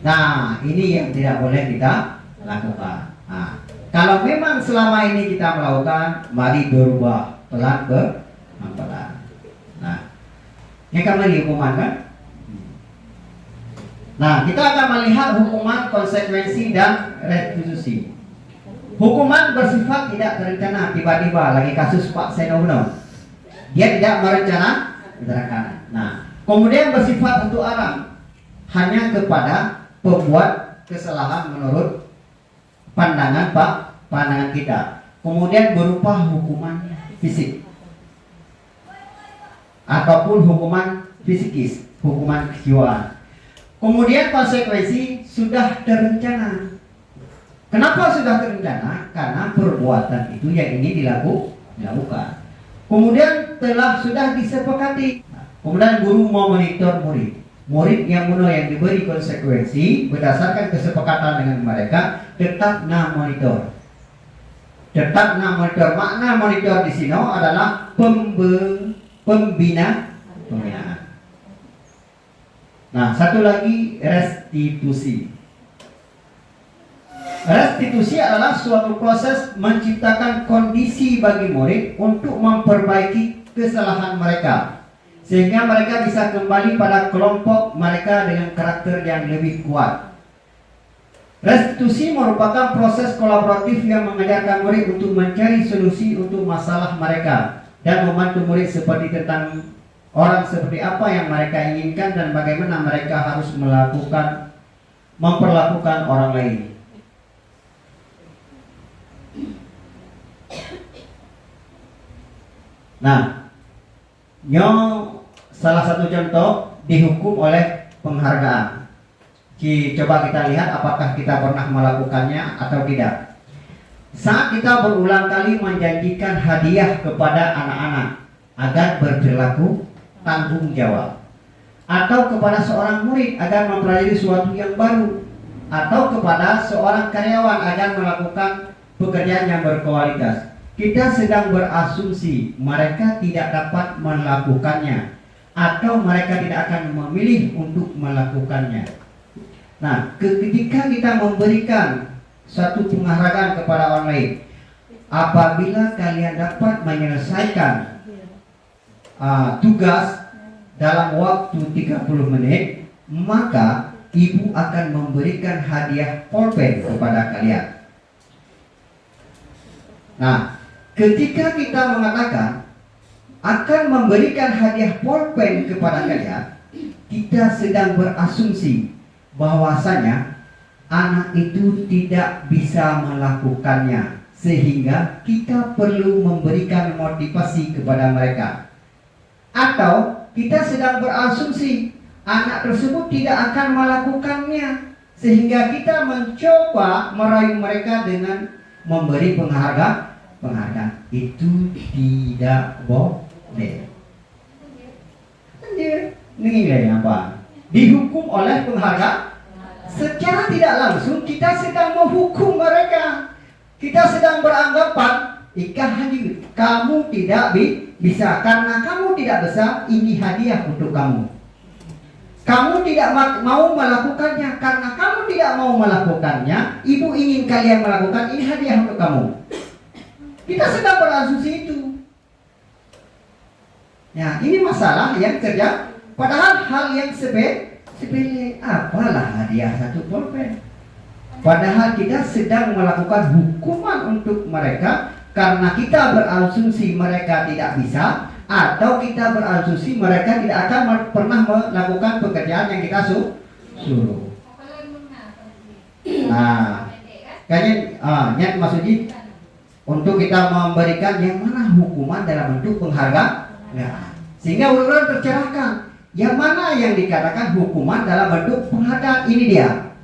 Nah, ini yang tidak boleh kita lakukan. Nah, kalau memang selama ini kita melakukan, mari berubah pelan-pelan. Nah, ini kan lagi hukuman kan? Nah, kita akan melihat hukuman, konsekuensi, dan restitusi. Hukuman bersifat tidak terencana, tiba-tiba lagi kasus Pak Seno Uno. Dia tidak merencanakan. Nah, kemudian bersifat untuk alam, hanya kepada pembuat kesalahan menurut pandangan kita. Kemudian berupa hukuman fisik ataupun hukuman fisikis, hukuman kejiwaan. Kemudian konsekuensi sudah terencana. Kenapa sudah terencana? Karena perbuatan itu yang ini dilakukan. Kemudian sudah disepakati. Kemudian guru mau monitor murid. Murid yang diberi konsekuensi berdasarkan kesepakatan dengan mereka tetap monitor. Makna monitor di sini adalah pembinaan. Nah, satu lagi restitusi. Restitusi adalah suatu proses menciptakan kondisi bagi murid untuk memperbaiki kesalahan mereka, sehingga mereka bisa kembali pada kelompok mereka dengan karakter yang lebih kuat. Restitusi merupakan proses kolaboratif yang mengajarkan murid untuk mencari solusi untuk masalah mereka dan membantu murid seperti tentang orang seperti apa yang mereka inginkan dan bagaimana mereka harus memperlakukan orang lain. Nah, yang salah satu contoh dihukum oleh penghargaan. Coba kita lihat apakah kita pernah melakukannya atau tidak. Saat kita berulang kali menjanjikan hadiah kepada anak-anak agar berperilaku tanggung jawab, atau kepada seorang murid agar mempelajari sesuatu yang baru, atau kepada seorang karyawan agar melakukan pekerjaan yang berkualitas, kita sedang berasumsi mereka tidak dapat melakukannya atau mereka tidak akan memilih untuk melakukannya. Nah, ketika kita memberikan suatu penghargaan kepada orang lain, apabila kalian dapat menyelesaikan tugas dalam waktu 30 menit, maka ibu akan memberikan hadiah pulpen kepada kalian. Nah, ketika kita mengatakan akan memberikan hadiah pulpen kepada kalian, kita sedang berasumsi bahwasanya anak itu tidak bisa melakukannya, sehingga kita perlu memberikan motivasi kepada mereka. Atau kita sedang berasumsi anak tersebut tidak akan melakukannya, sehingga kita mencoba merayu mereka dengan memberi penghargaan. Itu tidak boleh. Ini apa? Dihukum oleh penghargaan. Secara tidak langsung kita sedang menghukum mereka. Kita sedang beranggapan kamu tidak bisa karena kamu tidak bisa, ini hadiah untuk kamu. Kamu tidak mau melakukannya karena kamu tidak mau melakukannya, ibu ingin kalian melakukan, ini hadiah untuk kamu. Kita sedang berasumsi itu. Ya, ini masalah yang terjadi. Padahal hal yang sepele, apalah hadiah satu pulpen. Padahal kita sedang melakukan hukuman untuk mereka karena kita berasumsi mereka tidak bisa, atau kita berasumsi mereka tidak akan pernah melakukan pekerjaan yang kita suruh. Nah, kayaknya maksudnya untuk kita memberikan yang mana hukuman dalam bentuk penghargaan, ya, sehingga orang tercerahkan. Yang mana yang dikatakan hukuman dalam bentuk penghargaan, ini dia.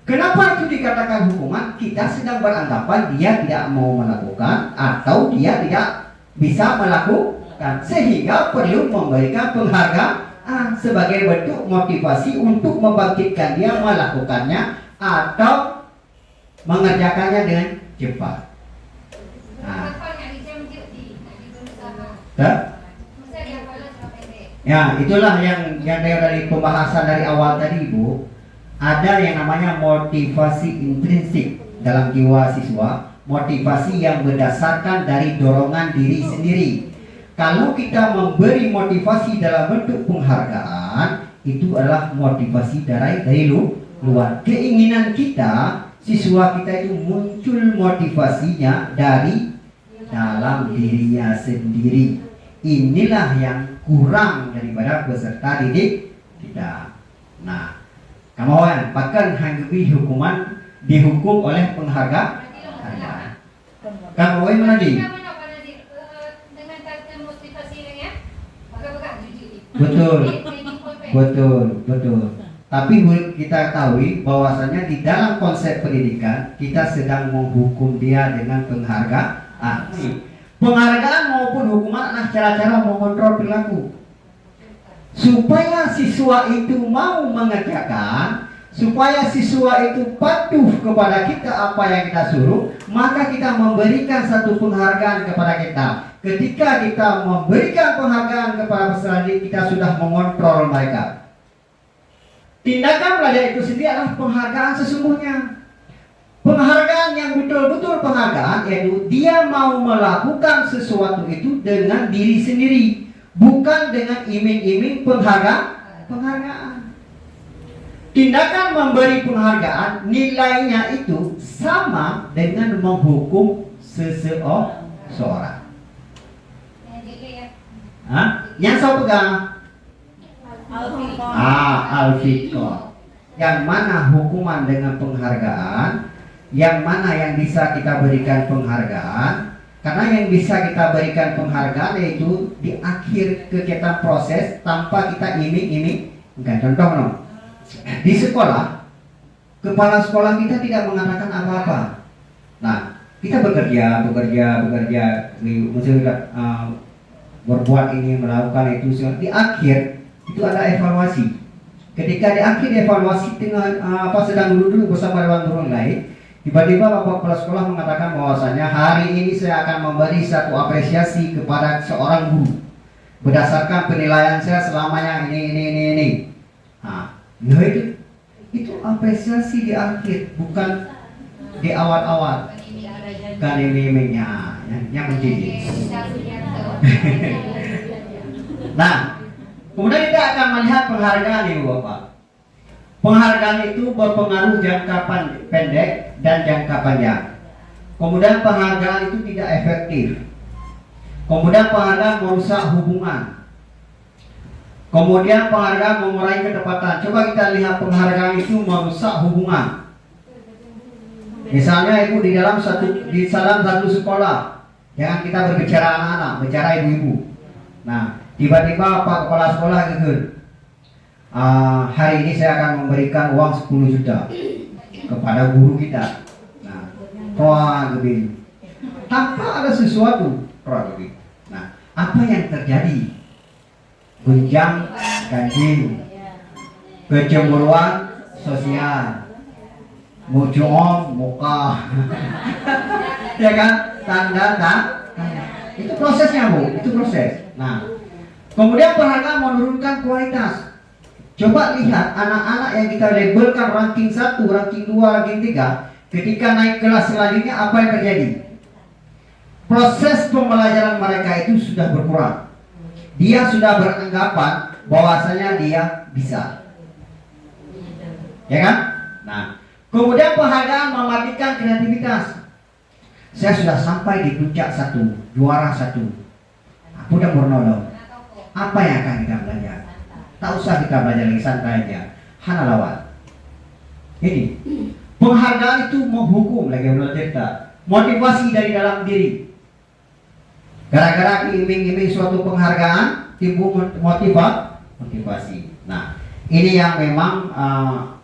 Kenapa itu dikatakan hukuman? Kita sedang beranggapan dia tidak mau melakukan atau dia tidak bisa melakukan, sehingga perlu memberikan penghargaan sebagai bentuk motivasi untuk membangkitkan dia melakukannya atau mengerjakannya dengan cepat. Ya, itulah yang dari pembahasan dari awal tadi, Ibu. Ada yang namanya motivasi intrinsik dalam jiwa siswa, motivasi yang berdasarkan dari dorongan diri sendiri. Kalau kita memberi motivasi dalam bentuk penghargaan, itu adalah motivasi dari luar. Keinginan kita, siswa kita itu muncul motivasinya dari dalam dirinya sendiri. Inilah yang kurang daripada peserta didik kita. Nah, kawan, bahkan hanggebi hukuman dihukum oleh penghargaan. Kawan menadi. Betul. Tapi kita ketahui bahwasanya di dalam konsep pendidikan kita sedang menghukum dia dengan penghargaan. Penghargaan maupun hukuman adalah cara-cara mengontrol perilaku supaya siswa itu mau mengerjakan, supaya siswa itu patuh kepada kita apa yang kita suruh, maka kita memberikan satu penghargaan kepada kita. Ketika kita memberikan penghargaan kepada peserta didik, kita sudah mengontrol mereka. Tindakan belajar itu sendiri adalah penghargaan sesungguhnya. Penghargaan Penghargaan yang betul-betul penghargaan yaitu dia mau melakukan sesuatu itu dengan diri sendiri, bukan dengan iming-iming penghargaan. Tindakan memberi penghargaan nilainya itu sama dengan menghukum seseorang. Yang saya pegang al-fiqh. Yang mana hukuman dengan penghargaan, yang mana yang bisa kita berikan penghargaan. Karena yang bisa kita berikan penghargaan yaitu di akhir kegiatan proses tanpa kita iming-iming. Contoh no. Di sekolah, kepala sekolah kita tidak mengatakan apa-apa. Nah, kita bekerja, misalnya berbuat ini, melakukan itu. Di akhir itu ada evaluasi. Ketika di akhir evaluasi dengan sedang duduk bersama dewan guru lain, tiba-tiba Bapak Kepala Sekolah mengatakan bahwasanya hari ini saya akan memberi satu apresiasi kepada seorang guru berdasarkan penilaian saya selamanya ini. Nah, itu apresiasi di akhir, bukan di awal-awal. Bukan iming-imingnya yang menjadi. Nah, kemudian kita akan melihat penghargaan Ibu Bapak. Penghargaan itu berpengaruh jangka pendek dan jangka panjang. Kemudian penghargaan itu tidak efektif. Kemudian penghargaan merusak hubungan. Kemudian penghargaan mengurangi ketepatan. Coba kita lihat penghargaan itu merusak hubungan. Misalnya Ibu di dalam satu sekolah, jangan kita berbicara anak-anak, bicara ibu-ibu. Nah, tiba-tiba Pak Kepala Sekolah gitu, hari ini saya akan memberikan uang 10 juta kepada guru kita. Nah, gitu. Tanpa ada sesuatu, gitu. Nah, apa yang terjadi? Gunjang ganjing, kecemburuan sosial, mujuong muka, ya kan? Tanda. Itu prosesnya Bu, itu proses. Nah, kemudian penghargaan menurunkan kualitas. Coba lihat anak-anak yang kita labelkan ranking 1, ranking 2, ranking 3, ketika naik kelas selanjutnya apa yang terjadi? Proses pembelajaran mereka itu sudah berkurang. Dia sudah beranggapan bahwasanya dia bisa. Ya kan? Nah, kemudian penghargaan mematikan kreativitas. Saya sudah sampai di puncak 1, juara 1. Aku udah bernolong. Apa yang akan kita belajar? Tak usah kita belajar lagi, santai aja. Hana lawan. Ini penghargaan itu menghukum lagi menurut cerita. Motivasi dari dalam diri. Gara-gara iming-iming suatu penghargaan timbul motivasi. Nah, ini yang memang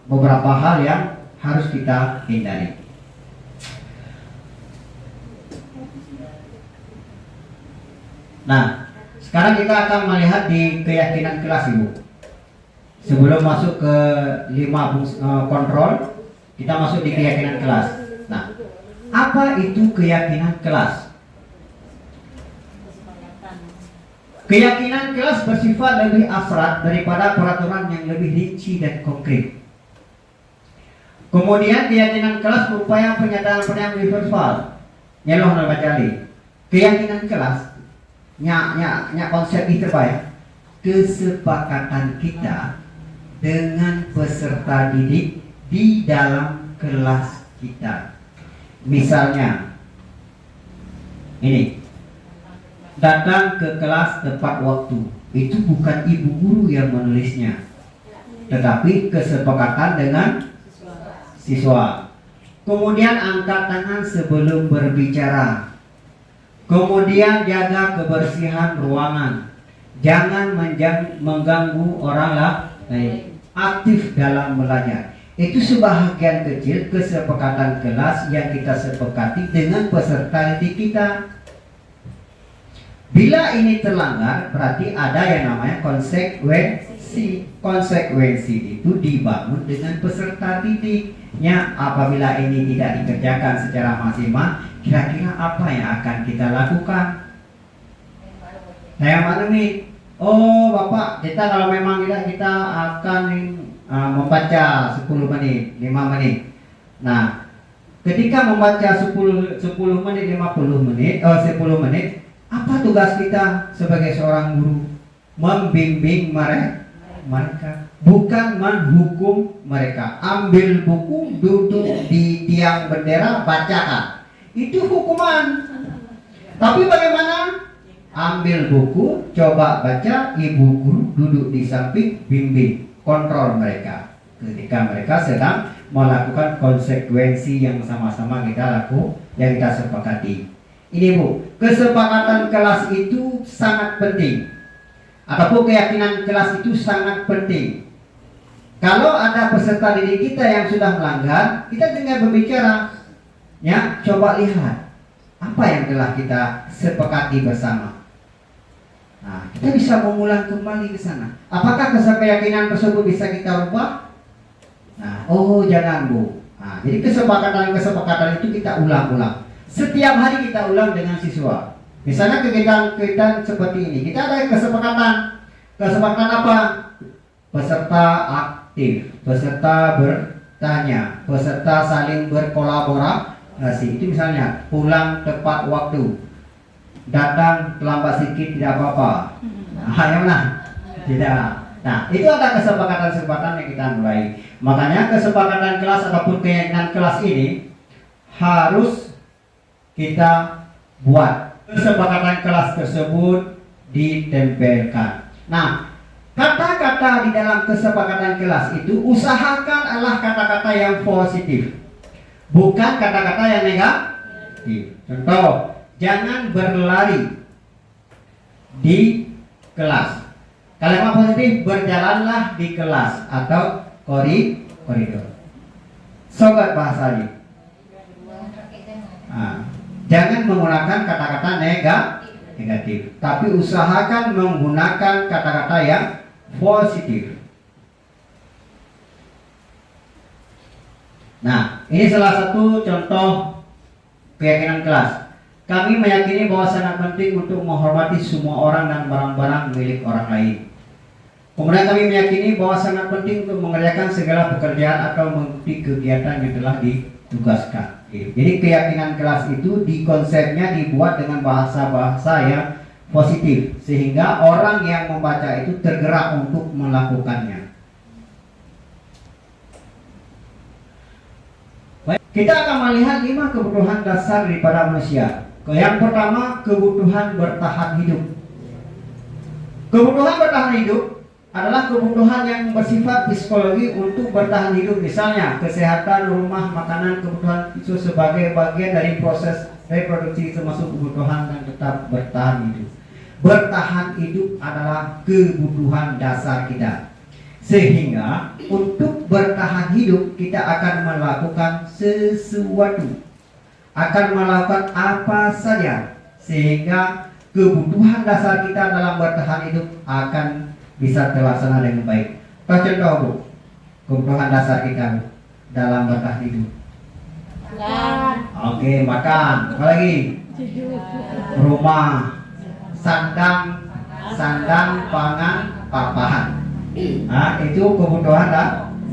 beberapa hal yang harus kita hindari. Nah, sekarang kita akan melihat di keyakinan kelas Ibu. Sebelum masuk ke 5 kontrol, kita masuk di keyakinan kelas. Nah, apa itu keyakinan kelas? Keyakinan kelas bersifat lebih abstrak daripada peraturan yang lebih rinci dan konkret. Kemudian keyakinan kelas berupaya pernyataan universal. Nyeloh nalbacali. Keyakinan kelas nya konsep itu terbaik. Kesepakatan kita dengan peserta didik di dalam kelas kita. Misalnya ini, datang ke kelas tepat waktu. Itu bukan ibu guru yang menulisnya, tetapi kesepakatan dengan siswa. Kemudian angkat tangan sebelum berbicara. Kemudian jaga kebersihan ruangan. Jangan mengganggu orang lain. Aktif dalam belajar. Itu sebahagian kecil kesepakatan kelas yang kita sepakati dengan peserta didik kita. Bila ini terlanggar, berarti ada yang namanya konsekuensi. Konsekuensi itu dibangun dengan peserta didiknya. Apabila ini tidak dikerjakan secara maksimal, kira-kira apa yang akan kita lakukan? Nah, yang mana nih? Oh, Bapak, kita kalau memang kita akan membaca 10 menit, 5 menit. Nah, Ketika membaca 10 menit, 50 menit, 10 menit, apa tugas kita sebagai seorang guru? Membimbing mereka, bukan menghukum mereka. Ambil buku, duduk di tiang bendera, bacakan. Itu hukuman. Tapi bagaimana? Ambil buku, coba baca, ibu guru duduk di samping, bimbing, kontrol mereka. Ketika mereka sedang melakukan konsekuensi yang sama-sama kita yang kita sepakati. Ini Bu, kesepakatan kelas itu sangat penting. Ataupun keyakinan kelas itu sangat penting. Kalau ada peserta didik kita yang sudah melanggar, kita dengan berbicara, ya, coba lihat apa yang telah kita sepakati bersama. Nah, kita bisa mengulang kembali ke sana. Apakah keyakinan tersebut bisa kita ubah? Nah, oh jangan Bu. Nah, jadi kesepakatan itu kita ulang-ulang. Setiap hari kita ulang dengan siswa. Misalnya kegiatan seperti ini, kita ada kesepakatan. Kesepakatan apa? Peserta aktif, peserta bertanya, peserta saling berkolaborasi. Itu misalnya pulang tepat waktu, datang terlambat sedikit tidak apa-apa. Nah, yang mana? Tidak. Nah, itu ada kesepakatan-kesepakatan yang kita mulai. Makanya kesepakatan kelas ataupun keyakinan kelas ini harus kita buat. Kesepakatan kelas tersebut ditempelkan. Nah, kata-kata di dalam kesepakatan kelas itu usahakan adalah kata-kata yang positif, bukan kata-kata yang negatif. Contoh, jangan berlari di kelas. Kalimat positif, berjalanlah di kelas atau koridor. Sobat bahasanya. Nah, jangan menggunakan kata-kata negatif, tapi usahakan menggunakan kata-kata yang positif. Nah, ini salah satu contoh keyakinan kelas. Kami meyakini bahwa sangat penting untuk menghormati semua orang dan barang-barang milik orang lain. Kemudian kami meyakini bahwa sangat penting untuk mengerjakan segala pekerjaan atau mengikuti kegiatan yang telah ditugaskan. Jadi keyakinan kelas itu konsepnya dibuat dengan bahasa-bahasa yang positif, sehingga orang yang membaca itu tergerak untuk melakukannya. Baik, kita akan melihat 5 kebutuhan dasar daripada manusia. Yang pertama, kebutuhan bertahan hidup. Kebutuhan bertahan hidup adalah kebutuhan yang bersifat psikologi untuk bertahan hidup. Misalnya kesehatan, rumah, makanan, kebutuhan itu sebagai bagian dari proses reproduksi, termasuk kebutuhan dan tetap bertahan hidup. Bertahan hidup adalah kebutuhan dasar kita. Sehingga untuk bertahan hidup kita akan melakukan sesuatu, akan melakukan apa saja, sehingga kebutuhan dasar kita dalam bertahan hidup akan bisa terlaksana dengan baik. Contoh Bu, kebutuhan dasar kita dalam bertahan hidup. Oke, makan. Apa lagi? Rumah, sandang, pangan, papan. Nah, itu kebutuhan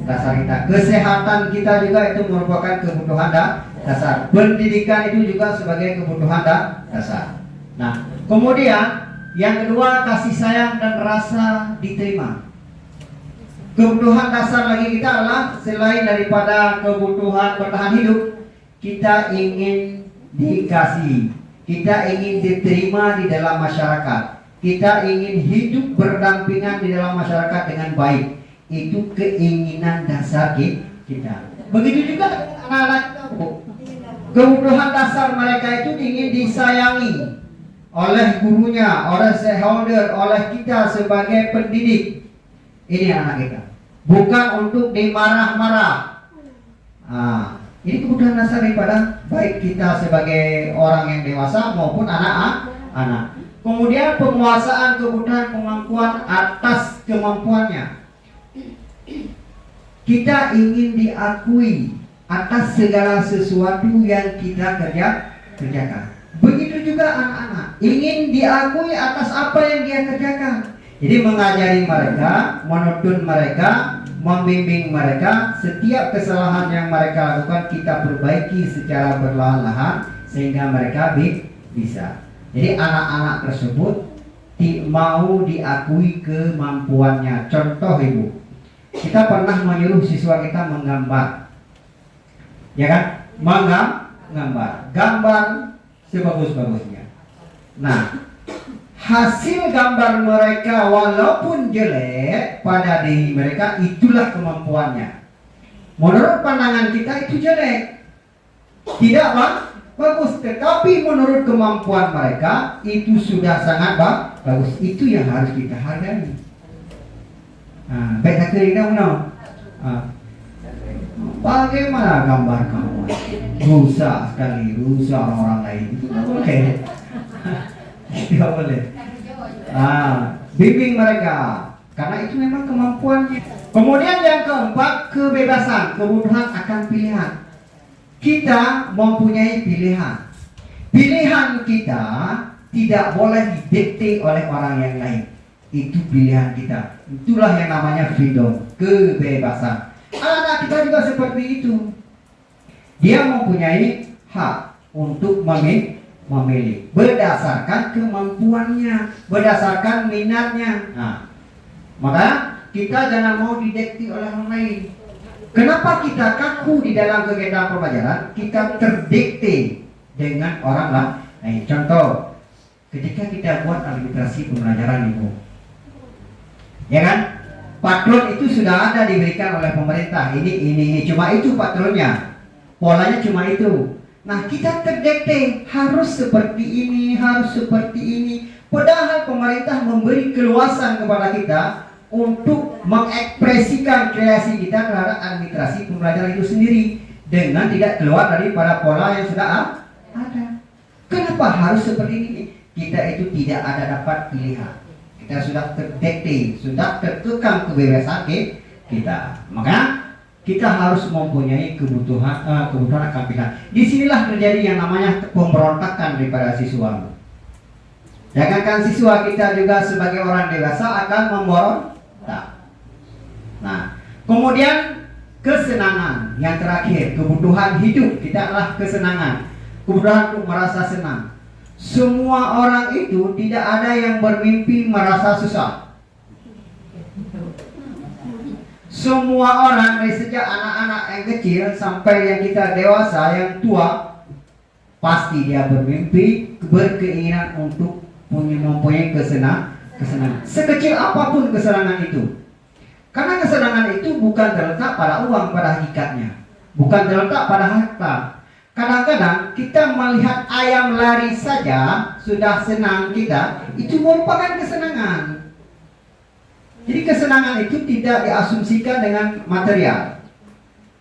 dasar kita. Kesehatan kita juga itu merupakan kebutuhan dasar. Pendidikan itu juga sebagai kebutuhan dasar. Nah, kemudian yang kedua, kasih sayang dan rasa diterima. Kebutuhan dasar lagi kita adalah selain daripada kebutuhan bertahan hidup, kita ingin dikasih, kita ingin diterima di dalam masyarakat, kita ingin hidup berdampingan di dalam masyarakat dengan baik. Itu keinginan dasar kita. Begitu juga anak-anak kita, Bu. Kebutuhan dasar mereka itu ingin disayangi oleh gurunya, oleh shareholder, oleh kita sebagai pendidik. Ini anak kita, bukan untuk dimarah-marah. Nah, ini kebutuhan dasar daripada baik kita sebagai orang yang dewasa maupun anak-anak. Kemudian penguasaan kebutuhan pengakuan atas kemampuannya. Kita ingin diakui atas segala sesuatu yang kita kerjakan. Begitu juga anak-anak ingin diakui atas apa yang dia kerjakan. Jadi mengajari mereka, menuntun mereka membimbing mereka. Setiap kesalahan yang mereka lakukan kita perbaiki secara perlahan-lahan sehingga mereka bisa. Jadi anak-anak tersebut mau diakui kemampuannya. Contoh ibu, kita pernah menyuruh siswa kita menggambar, ya kan? Gambar sebagus-bagusnya. Nah, hasil gambar mereka walaupun jelek pada diri mereka, itulah kemampuannya. Menurut pandangan kita itu jelek, tidak bagus, tetapi menurut kemampuan mereka itu sudah sangat bagus. Itu yang harus kita hargai. Baik tak kira bagaimana gambar kamu? Rusak sekali, rusak orang lain. Itu tak boleh. Tidak boleh. Bimbing mereka, karena itu memang kemampuannya. Kemudian yang keempat, kebebasan, kemudahan akan pilihan. Kita mempunyai pilihan. Pilihan kita tidak boleh didikte oleh orang yang lain. Itu pilihan kita. Itulah yang namanya freedom, kebebasan. Anak kita juga seperti itu. Dia mempunyai hak untuk memilih berdasarkan kemampuannya, berdasarkan minatnya. Maka kita jangan mau didikte oleh orang lain. Kenapa kita kaku di dalam kegiatan pembelajaran? Kita terdikte dengan orang lain. Contoh, ketika kita buat administrasi pembelajaran ibu, ya kan? Patron itu sudah ada diberikan oleh pemerintah. Ini cuma itu patronnya. Polanya cuma itu. Nah, kita terdikte harus seperti ini, harus seperti ini. Padahal pemerintah memberi keluasan kepada kita untuk mengekspresikan kreasi kita terhadap administrasi pembelajaran itu sendiri dengan tidak keluar daripada pola yang sudah ada. Kenapa harus seperti ini? Kita itu tidak ada dapat pilihan. Kita sudah terdikte, sudah terkekang kebebasan kita. Maka kita harus mempunyai kebutuhan akan pilihan. Disinilah terjadi yang namanya pemberontakan daripada siswa. Jangankan siswa, kita juga sebagai orang dewasa akan memberontak. Nah, kemudian kesenangan yang terakhir, kebutuhan hidup kita adalah kesenangan, kebutuhan untuk merasa senang. Semua orang itu tidak ada yang bermimpi merasa susah. Semua orang dari sejak anak-anak yang kecil sampai yang kita dewasa, yang tua, pasti dia bermimpi, berkeinginan untuk mempunyai kesenangan. Sekecil apapun kesenangan itu. Karena kesenangan itu bukan terletak pada uang pada hakikatnya, bukan terletak pada harta. Kadang-kadang kita melihat ayam lari saja sudah senang kita, itu merupakan kesenangan. Jadi kesenangan itu tidak diasumsikan dengan material.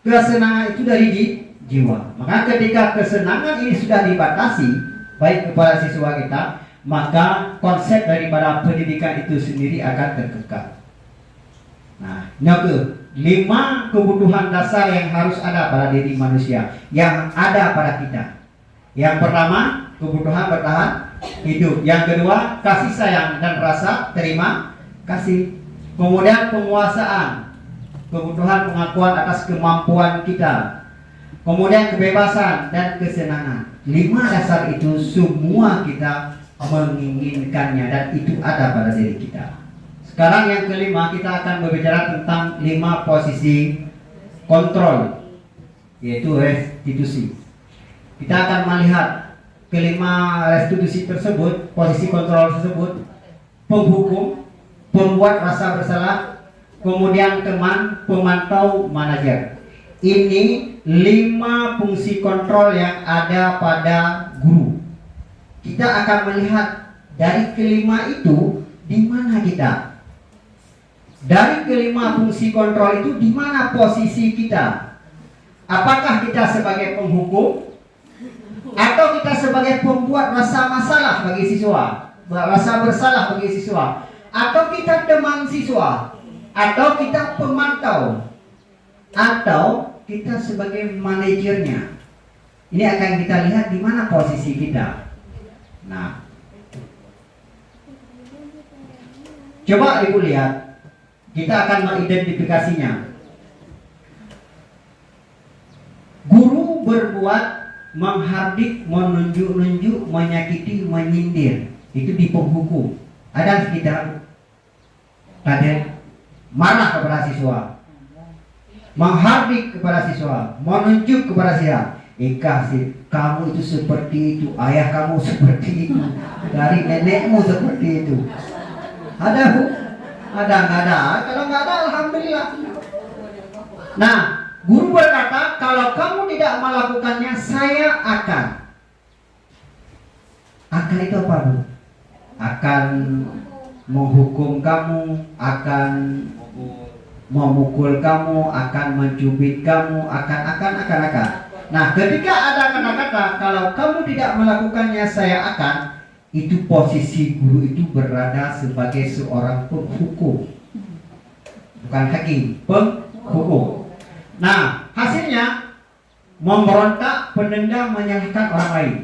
Kesenangan itu dari jiwa. Maka ketika kesenangan ini sudah dibatasi baik kepada siswa kita, maka konsep daripada pendidikan itu sendiri akan terkekang. Nah, yang ke 5 kebutuhan dasar yang harus ada pada diri manusia, yang ada pada kita. Yang pertama, kebutuhan bertahan hidup. Yang kedua, kasih sayang dan rasa terima kasih. Kemudian penguasaan, kebutuhan pengakuan atas kemampuan kita. Kemudian kebebasan dan kesenangan. 5 dasar itu semua kita menginginkannya dan itu ada pada diri kita. Sekarang yang kelima, kita akan berbicara tentang 5 posisi kontrol, yaitu restitusi. Kita akan melihat kelima restitusi tersebut, posisi kontrol tersebut: penghukum, pembuat rasa bersalah, kemudian teman, pemantau, manajer. Ini 5 fungsi kontrol yang ada pada guru. Kita akan melihat dari kelima itu di mana kita. Dari kelima fungsi kontrol itu di mana posisi kita? Apakah kita sebagai penghukum atau kita sebagai pembuat rasa masalah bagi siswa, rasa bersalah bagi siswa, atau kita teman siswa, atau kita pemantau, atau kita sebagai manajernya? Ini akan kita lihat di mana posisi kita. Nah, coba ibu lihat. Kita akan mengidentifikasinya. Guru berbuat menghardik, menunjuk-nunjuk, menyakiti, menyindir. Itu di penghukum. Ada sekitar ada marah kepada siswa, menghardik kepada siswa, menunjuk kepada siswa. Kamu itu seperti itu, ayah kamu seperti itu, dari nenekmu seperti itu. Ada bu? Ada nggak ada? Kalau nggak ada, alhamdulillah. Nah, guru berkata, kalau kamu tidak melakukannya, saya akan. Akan itu apa bu? Akan menghukum kamu, akan memukul kamu, akan mencubit kamu, akan. Nah, ketika ada kata-kata kalau kamu tidak melakukannya saya akan, itu posisi guru itu berada sebagai seorang penghukum, bukan hakim, penghukum. Nah, hasilnya memberontak, penendang, menyalahkan orang lain.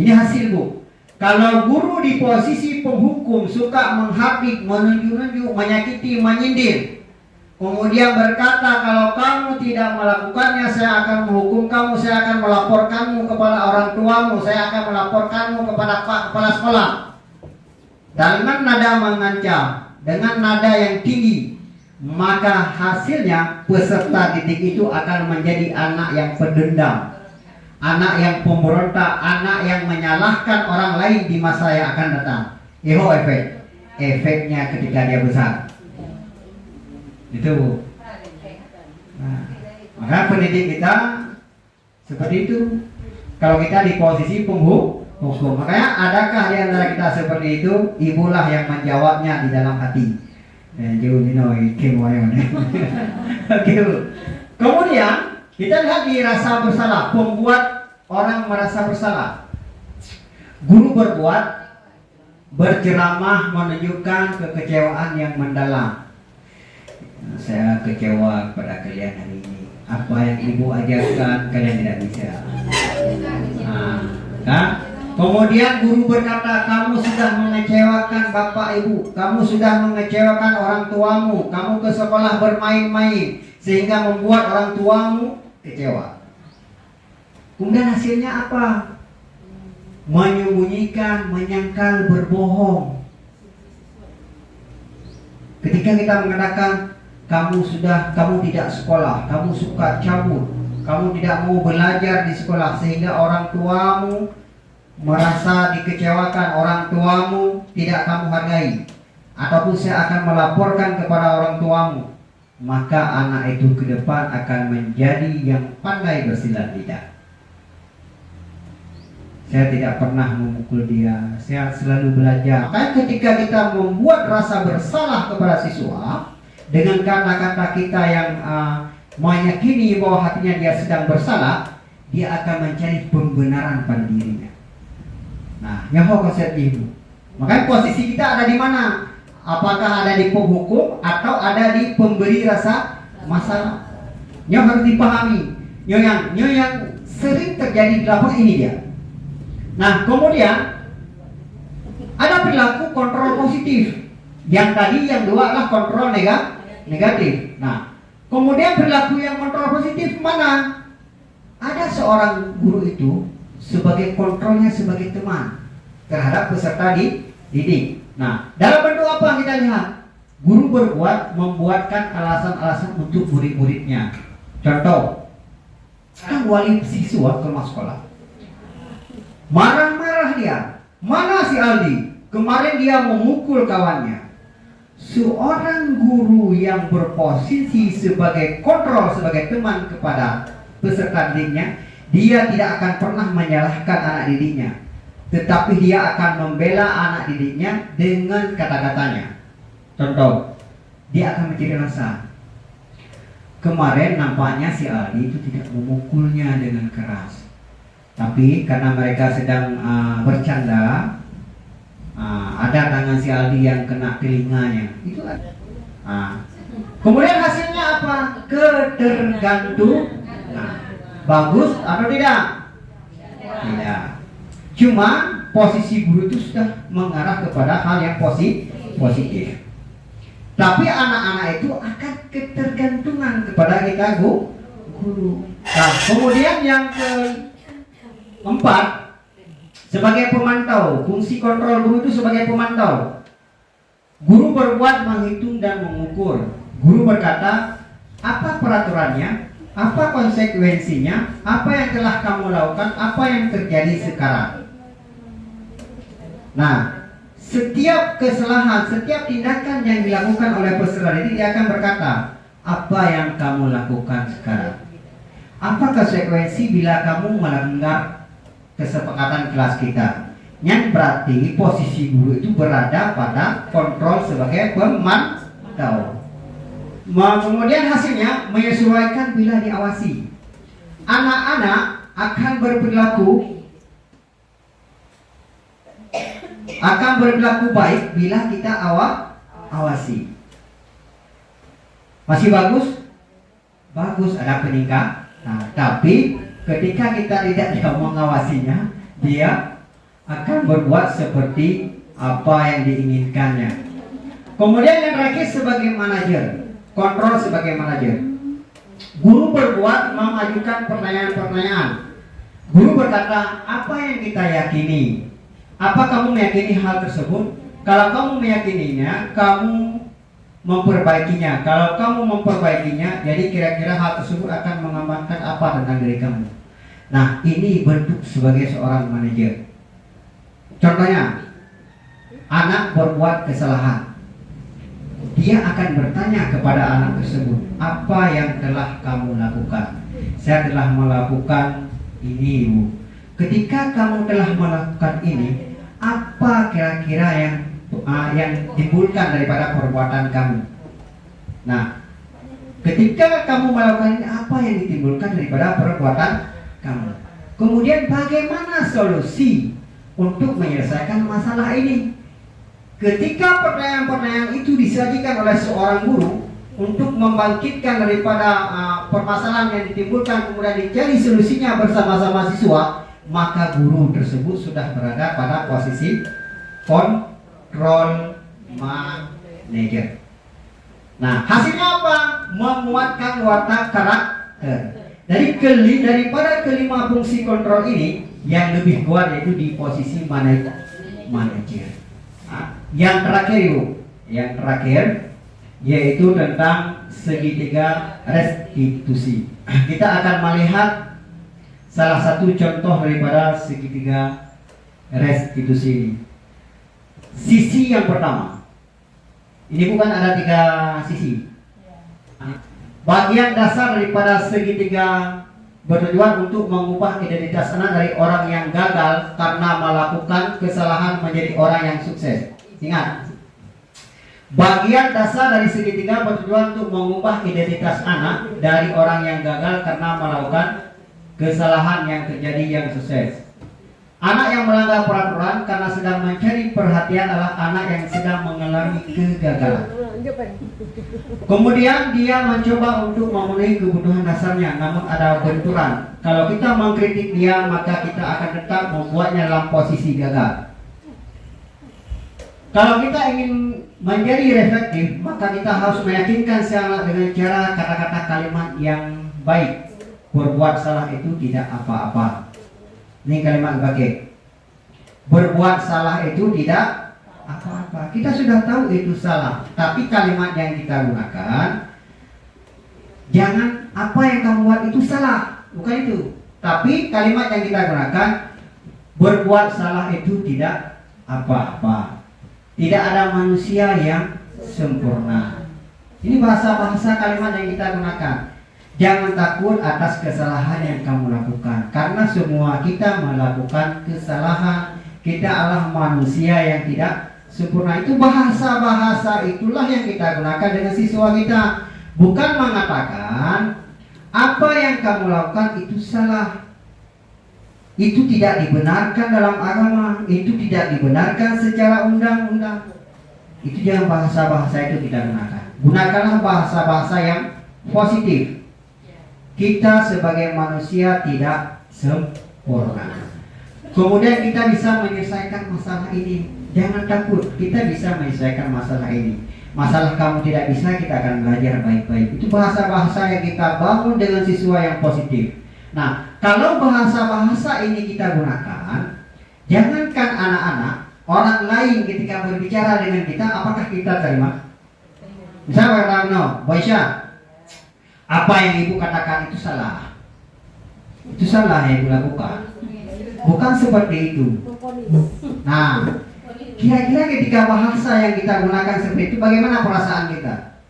Ini hasil bu. Kalau guru di posisi penghukum suka menghardik, menunjuk-nunjuk, menyakiti, menyindir, kemudian berkata kalau kamu tidak melakukannya saya akan menghukum kamu, saya akan melaporkanmu kepada orang tuamu, saya akan melaporkanmu kepada Pak Kepala Sekolah. Dengan nada mengancam, dengan nada yang tinggi, maka hasilnya peserta didik itu akan menjadi anak yang pendendam, anak yang pemberontak, anak yang menyalahkan orang lain di masa yang akan datang. Itu efeknya ketika dia besar. Itu. Nah, maka pendidik kita seperti itu. Kalau kita di posisi penghukum, makanya adakah di antara kita seperti itu? Ibulah yang menjawabnya di dalam hati. Kemudian kita lihat di rasa bersalah, pembuat orang merasa bersalah. Guru berbuat, berceramah, menunjukkan kekecewaan yang mendalam. Saya kecewa pada kalian hari ini. Apa yang ibu ajarkan kalian tidak bisa. Kemudian guru berkata, kamu sudah mengecewakan bapak ibu, kamu sudah mengecewakan orang tuamu, kamu ke sekolah bermain-main sehingga membuat orang tuamu kecewa. Kemudian hasilnya apa? Menyembunyikan, menyangkal, berbohong. Ketika kita mengatakan kamu tidak sekolah, kamu suka cabut, kamu tidak mau belajar di sekolah sehingga orang tuamu merasa dikecewakan, orang tuamu tidak kamu hargai, ataupun saya akan melaporkan kepada orang tuamu, maka anak itu ke depan akan menjadi yang pandai bersilat lidah. Saya tidak pernah memukul dia, saya selalu belajar. Maka ketika kita membuat rasa bersalah kepada siswa dengan kata-kata kita yang meyakini bahwa hatinya dia sedang bersalah, dia akan mencari pembenaran pada dirinya. Nah, nyaho konsep itu. Makanya posisi kita ada di mana? Apakah ada di penghukum atau ada di pemberi rasa masalah? Yang harus dipahami. Yang sering terjadi di lapangan ini dia. Nah, kemudian ada perilaku kontrol positif. Yang tadi yang dua adalah kontrol negatif. Nah, kemudian perilaku yang kontrol positif mana? Ada seorang guru itu sebagai kontrolnya sebagai teman terhadap peserta didik. Nah, dalam bentuk apa kita lihat? Guru berbuat membuatkan alasan-alasan untuk murid-muridnya. Contoh, kan wali siswa ke rumah sekolah. Marah-marah dia. Mana si Aldi? Kemarin dia memukul kawannya. Seorang guru yang berposisi sebagai kontrol, sebagai teman kepada peserta didiknya, dia tidak akan pernah menyalahkan anak didiknya, tetapi dia akan membela anak didiknya dengan kata-katanya. Contoh, dia akan mencari rasa. Kemarin nampaknya si Aldi itu tidak memukulnya dengan keras, tapi karena mereka sedang bercanda, ada tangan si Aldi yang kena telinganya. Itu ada. Kemudian hasilnya apa? Ketergantungan. Bagus atau tidak? Tidak. Cuma posisi guru itu sudah mengarah kepada hal yang positif. Tapi anak-anak itu akan ketergantungan kepada kita guru. Nah, kemudian yang keempat, sebagai pemantau, fungsi kontrol guru itu sebagai pemantau. Guru berbuat menghitung dan mengukur. Guru berkata, apa peraturannya, apa konsekuensinya, apa yang telah kamu lakukan, apa yang terjadi sekarang. Nah, setiap kesalahan, setiap tindakan yang dilakukan oleh peserta didik, dia akan berkata, apa yang kamu lakukan sekarang? Apa konsekuensi bila kamu melanggar kesepakatan kelas kita? Yang berarti posisi guru itu berada pada kontrol sebagai pemantau. Kemudian hasilnya menyesuaikan bila diawasi. Anak-anak akan berperilaku baik bila kita awasi. Masih bagus? Bagus, ada peningkatan. Nah, tapi ketika kita tidak mengawasinya, dia akan berbuat seperti apa yang diinginkannya. Kemudian yang terakhir sebagai manajer, kontrol sebagai manajer. Guru berbuat mengajukan pertanyaan-pertanyaan. Guru berkata, apa yang kita yakini? Apa kamu meyakini hal tersebut? Kalau kamu meyakininya, kamu memperbaikinya. Kalau kamu memperbaikinya, jadi kira-kira hal tersebut akan mengamankan apa tentang diri kamu. Nah, ini bentuk sebagai seorang manajer. Contohnya, anak berbuat kesalahan. Dia akan bertanya kepada anak tersebut, apa yang telah kamu lakukan? Saya telah melakukan ini, Bu. Ketika kamu telah melakukan ini, apa kira-kira yang timbulkan daripada perbuatan kamu? Nah, ketika kamu melakukan ini, apa yang ditimbulkan daripada perbuatan kamu? Kemudian bagaimana solusi untuk menyelesaikan masalah ini? Ketika pertanyaan-pertanyaan itu disajikan oleh seorang guru untuk membangkitkan daripada permasalahan yang ditimbulkan, kemudian dicari solusinya bersama-sama siswa, maka guru tersebut sudah berada pada posisi kontrol manager. Nah, hasilnya apa? Menguatkan watak karakter. Daripada kelima fungsi kontrol ini, yang lebih kuat yaitu di posisi manajer. Nah, yang terakhir, Ibu, yang terakhir yaitu tentang segitiga restitusi. Kita akan melihat salah satu contoh daripada segitiga restitusi ini. Sisi yang pertama, ini bukan ada 3 sisi. Bagian dasar daripada segitiga bertujuan untuk mengubah identitas anak dari orang yang gagal karena melakukan kesalahan menjadi orang yang sukses. Ingat, bagian dasar dari segitiga bertujuan untuk mengubah identitas anak dari orang yang gagal karena melakukan kesalahan yang terjadi yang sukses. Anak yang melanggar peraturan karena sedang mencari perhatian adalah anak yang sedang mengalami kegagalan. Kemudian dia mencoba untuk memenuhi kebutuhan dasarnya, namun ada benturan. Kalau kita mengkritik dia, maka kita akan tetap membuatnya dalam posisi gagal. Kalau kita ingin menjadi reflektif, maka kita harus meyakinkan si anak dengan cara kata-kata kalimat yang baik. Berbuat salah itu tidak apa-apa. Ini kalimat pakai. Berbuat salah itu tidak apa-apa. Kita sudah tahu itu salah, tapi kalimat yang kita gunakan, jangan apa yang kamu buat itu salah, bukan itu. Tapi kalimat yang kita gunakan, berbuat salah itu tidak apa-apa. Tidak ada manusia yang sempurna. Ini bahasa-bahasa kalimat yang kita gunakan. Jangan takut atas kesalahan yang kamu lakukan, karena semua kita melakukan kesalahan. Kita adalah manusia yang tidak sempurna. Itu bahasa-bahasa itulah yang kita gunakan dengan siswa kita. Bukan mengatakan apa yang kamu lakukan itu salah. Itu tidak dibenarkan dalam agama. Itu tidak dibenarkan secara undang-undang. Itu jangan bahasa-bahasa itu kita gunakan. Gunakanlah bahasa-bahasa yang positif. Kita sebagai manusia tidak sempurna. Kemudian kita bisa menyelesaikan masalah ini. Jangan takut, kita bisa menyelesaikan masalah ini. Masalah kamu tidak bisa, kita akan belajar baik-baik. Itu bahasa-bahasa yang kita bangun dengan siswa yang positif. Nah, kalau bahasa-bahasa ini kita gunakan, jangankan anak-anak, orang lain ketika berbicara dengan kita, apakah kita terima? Misalnya kata no, Boisha, apa yang ibu katakan itu salah. Itu salah yang ibu lakukan. Bukan seperti itu. Nah, kira-kira ketika bahasa yang kita gunakan seperti itu, bagaimana perasaan kita?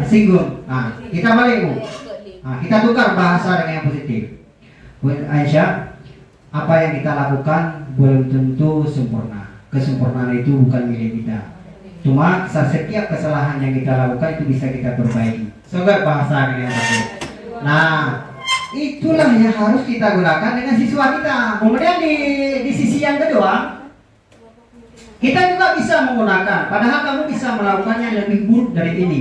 Singgung. Nah, kita balik Bu. Nah, kita tukar bahasa dengan yang positif. Bu Aisyah, apa yang kita lakukan belum tentu sempurna. Kesempurnaan itu bukan milik kita. Cuma setiap kesalahan yang kita lakukan itu bisa kita perbaiki. Sobat bahasa dengan yang positif. Nah, itulah yang harus kita gunakan dengan siswa kita. Kemudian di sisi yang kedua, kita juga bisa menggunakan, padahal kamu bisa melakukannya lebih buruk dari ini.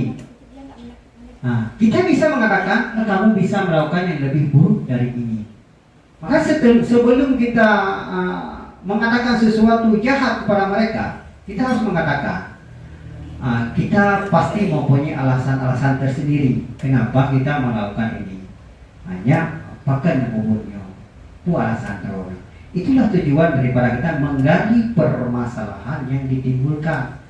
Nah, kita bisa mengatakan, kamu bisa melakukan yang lebih buruk dari ini. Maka sebelum kita mengatakan sesuatu jahat kepada mereka, kita harus mengatakan, kita pasti mempunyai alasan-alasan tersendiri kenapa kita melakukan ini. Hanya pakai umurnya, itu alasan terus. Itulah tujuan daripada kita menggali permasalahan yang ditimbulkan.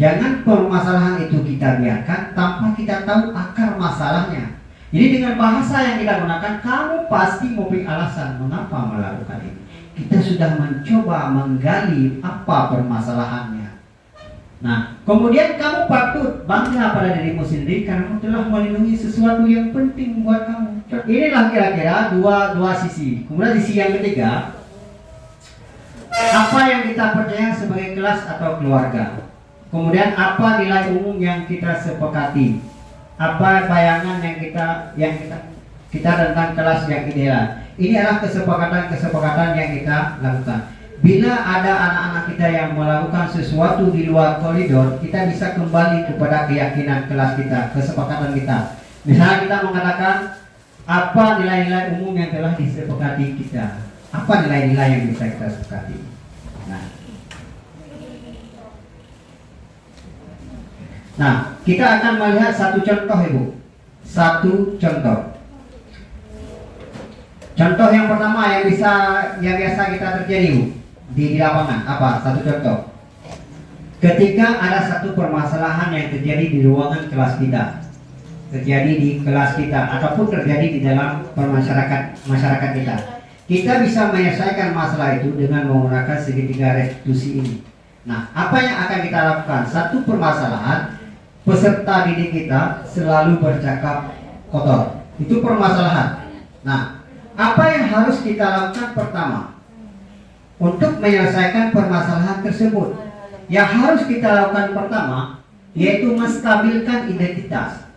Jangan permasalahan itu kita biarkan tanpa kita tahu akar masalahnya. Jadi dengan bahasa yang kita gunakan, kamu pasti mempunyai alasan mengapa melakukan ini. Kita sudah mencoba menggali apa permasalahannya. Nah, kemudian kamu patut bangga pada dirimu sendiri karena kamu telah melindungi sesuatu yang penting buat kamu. Inilah kira-kira dua sisi. Kemudian sisi yang ketiga, apa yang kita percaya sebagai kelas atau keluarga. Kemudian apa nilai umum yang kita sepakati. Apa bayangan yang kita tentang kelas yang ideal. Ini adalah kesepakatan yang kita lakukan. Bila ada anak-anak kita yang melakukan sesuatu di luar koridor, kita bisa kembali kepada keyakinan kelas kita, kesepakatan kita. Misalnya kita mengatakan apa nilai-nilai umum yang telah disepakati kita. Apa nilai-nilai yang bisa kita sepakati. Nah, kita akan melihat satu contoh Ibu. Satu contoh. Contoh yang pertama yang biasa kita terjadi Bu, di lapangan. Apa? Satu contoh. Ketika ada satu permasalahan yang terjadi di ruangan kelas kita, terjadi di kelas kita ataupun terjadi di dalam masyarakat kita, kita bisa menyelesaikan masalah itu dengan menggunakan segitiga restitusi ini. Nah, apa yang akan kita lakukan? Satu permasalahan, peserta didik kita selalu bercakap kotor. Itu permasalahan. Nah, apa yang harus kita lakukan pertama untuk menyelesaikan permasalahan tersebut? Yang harus kita lakukan pertama yaitu menstabilkan identitas.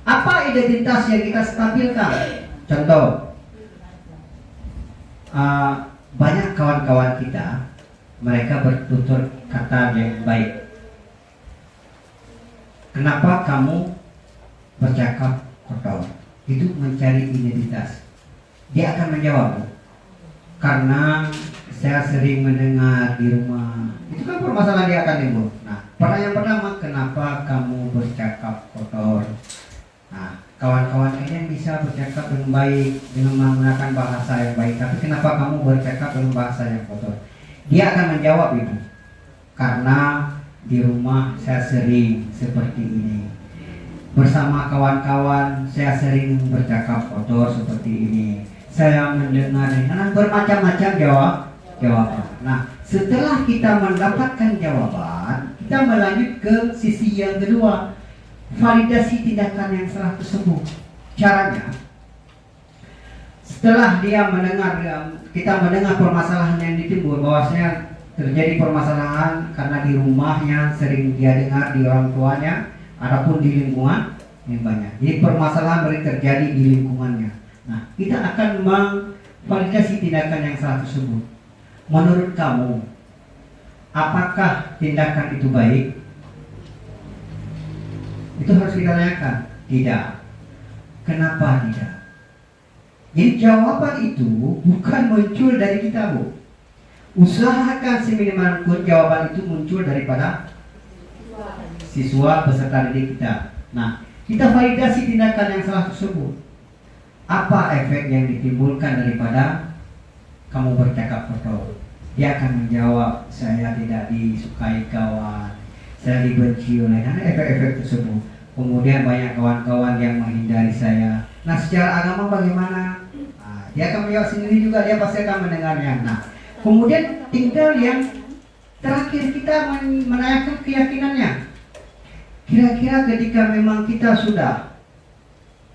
Apa identitas yang kita stabilkan? Contoh, banyak kawan-kawan kita, mereka bertutur kata yang baik. Kenapa kamu bercakap kotor? Itu mencari identitas. Dia akan menjawab, karena saya sering mendengar di rumah. Itu kan permasalahan dia akan timbul. Nah, pertanyaan pertama, kenapa kamu bercakap kotor? Nah, kawan-kawan kalian bisa bercakap dengan baik dengan menggunakan bahasa yang baik, tapi kenapa kamu bercakap dengan bahasa yang kotor? Dia akan menjawab itu, karena di rumah saya sering seperti ini. Bersama kawan-kawan saya sering bercakap kotor seperti ini. Saya mendengar bermacam-macam jawaban. Nah, setelah kita mendapatkan jawaban, kita melanjut ke sisi yang kedua, validasi tindakan yang salah tersebut. Caranya, setelah kita mendengar permasalahan yang ditimbul, bahwasanya terjadi permasalahan karena di rumahnya sering dia dengar di orang tuanya ataupun di lingkungan yang banyak. Jadi permasalahan terjadi di lingkungannya. Nah, kita akan memvalidasi tindakan yang salah tersebut. Menurut kamu, apakah tindakan itu baik? Itu harus kita tanyakan. Tidak. Kenapa tidak? Jadi jawaban itu bukan muncul dari kita, Bu. Usahakan seminimal pun jawaban itu muncul daripada siswa peserta didik kita. Nah, kita validasi tindakan yang salah tersebut. Apa efek yang ditimbulkan daripada kamu bercakap kotor? Dia akan menjawab, saya tidak disukai kawan, saya dibenci oleh, dan efek-efek tersebut. Kemudian banyak kawan-kawan yang menghindari saya. Nah, secara agama bagaimana? Nah, dia akan menjawab sendiri juga, dia pasti akan mendengarnya. Nah, kemudian tinggal yang terakhir, kita menanyakan keyakinannya. Kira-kira ketika memang kita sudah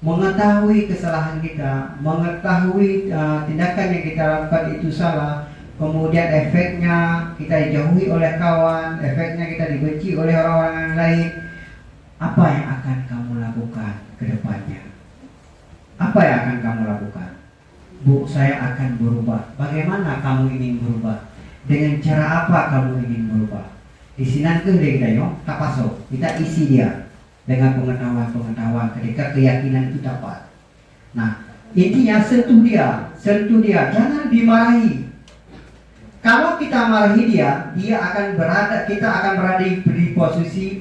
mengetahui kesalahan kita, mengetahui tindakan yang kita lakukan itu salah, kemudian efeknya kita dijauhi oleh kawan, efeknya kita dibenci oleh orang-orang yang lain, apa yang akan kamu lakukan ke depannya? Apa yang akan kamu lakukan? Bu, saya akan berubah. Bagaimana kamu ingin berubah? Dengan cara apa kamu ingin berubah? Di sini kita tak pasok, kita isi dia dengan pengetahuan-pengetahuan ketika keyakinan itu dapat. Nah, intinya sentuh dia, jangan dimarahi. Kalau kita marahi dia kita akan berada di posisi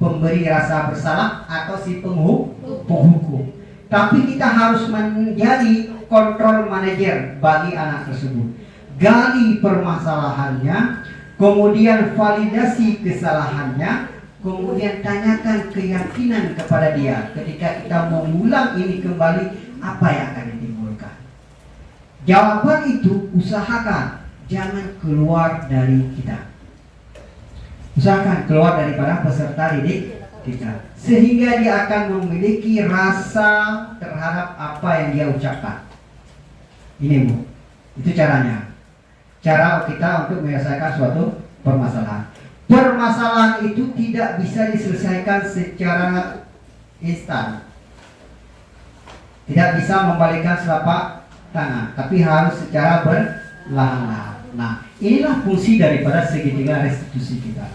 pemberi rasa bersalah atau si penghukum. Tapi kita harus menjadi kontrol manajer bagi anak tersebut. Gali permasalahannya, kemudian validasi kesalahannya, kemudian tanyakan keyakinan kepada dia. Ketika kita mengulang ini kembali, apa yang akan ditimbulkan? Jawaban itu usahakan jangan keluar dari kita. Usahakan keluar daripada peserta didik kita, sehingga dia akan memiliki rasa terhadap apa yang dia ucapkan. Ini Bu, itu caranya. Cara kita untuk menyelesaikan suatu permasalahan. Permasalahan itu tidak bisa diselesaikan secara instan. Tidak bisa membalikkan telapak tangan, tapi harus secara perlahan-lahan. Nah, inilah fungsi daripada segitiga restitusi kita.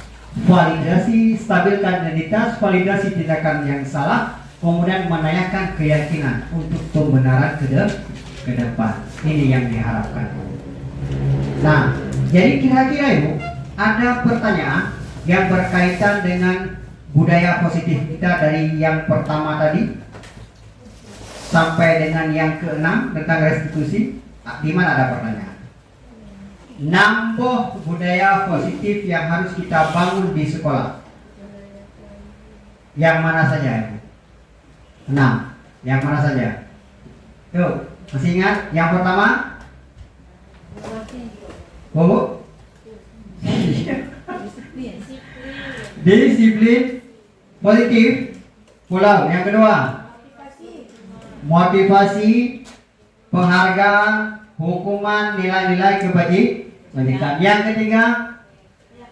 Validasi, stabilkan identitas, validasi tindakan yang salah, kemudian menanyakan keyakinan untuk pembenaran ke depan. Ini yang diharapkan. Nah, jadi kira-kira Ibu, ada pertanyaan yang berkaitan dengan budaya positif kita dari yang pertama tadi sampai dengan yang keenam tentang restitusi. Di mana ada pertanyaan? Nambah budaya positif yang harus kita bangun di sekolah. Yang mana saja? 6. Yang mana saja? Tuh, masih ingat? Yang pertama? Bu? Disiplin positif. Pulau. Yang kedua? Motivasi, penghargaan, hukuman, nilai-nilai kebajikan. Yang ketiga,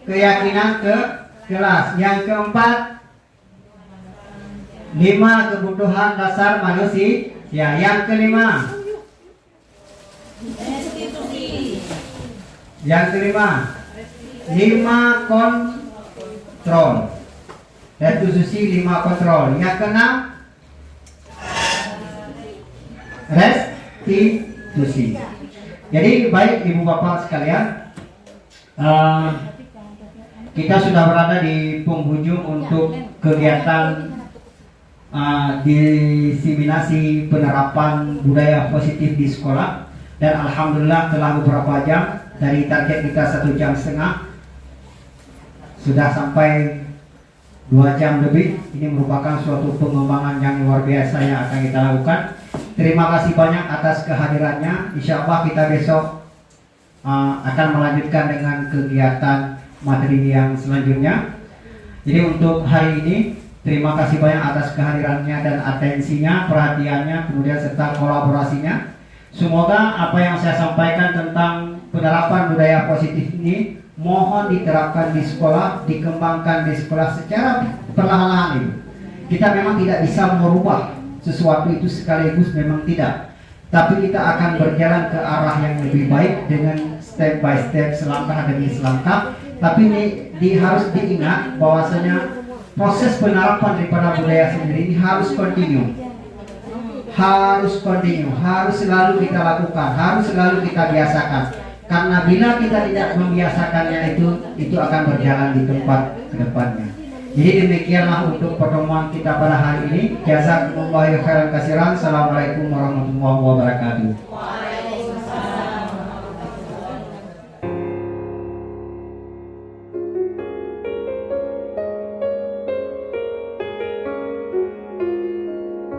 keyakinan ke kelas. Yang keempat, 5 kebutuhan dasar manusia. Yang kelima, yang kelima, 5 kontrol. Restitusi 5 kontrol. Yang keenam, restitusi. Jadi baik Ibu Bapak sekalian, kita sudah berada di penghujung untuk kegiatan diseminasi penerapan budaya positif di sekolah, dan alhamdulillah telah beberapa jam dari target kita 1,5 jam sudah sampai 2 jam lebih. Ini merupakan suatu pengembangan yang luar biasa yang akan kita lakukan. Terima kasih banyak atas kehadirannya. Insya Allah kita besok akan melanjutkan dengan kegiatan materi yang selanjutnya. Jadi untuk hari ini terima kasih banyak atas kehadirannya dan atensinya, perhatiannya, kemudian serta kolaborasinya. Semoga apa yang saya sampaikan tentang penerapan budaya positif ini mohon diterapkan di sekolah, dikembangkan di sekolah secara perlahan-lahan ini. Kita memang tidak bisa merubah sesuatu itu sekaligus, memang tidak. Tapi kita akan berjalan ke arah yang lebih baik dengan step by step, selangkah demi selangkah. Tapi ini harus diingat bahwasanya proses penerapan daripada budaya sendiri ini harus continue. Harus selalu kita lakukan, harus selalu kita biasakan. Karena bila kita tidak membiasakannya itu akan berjalan di tempat ke depannya. Jadi demikianlah untuk pertemuan kita pada hari ini. Jazakumullahu khairan katsiran. Assalamualaikum warahmatullahi wabarakatuh.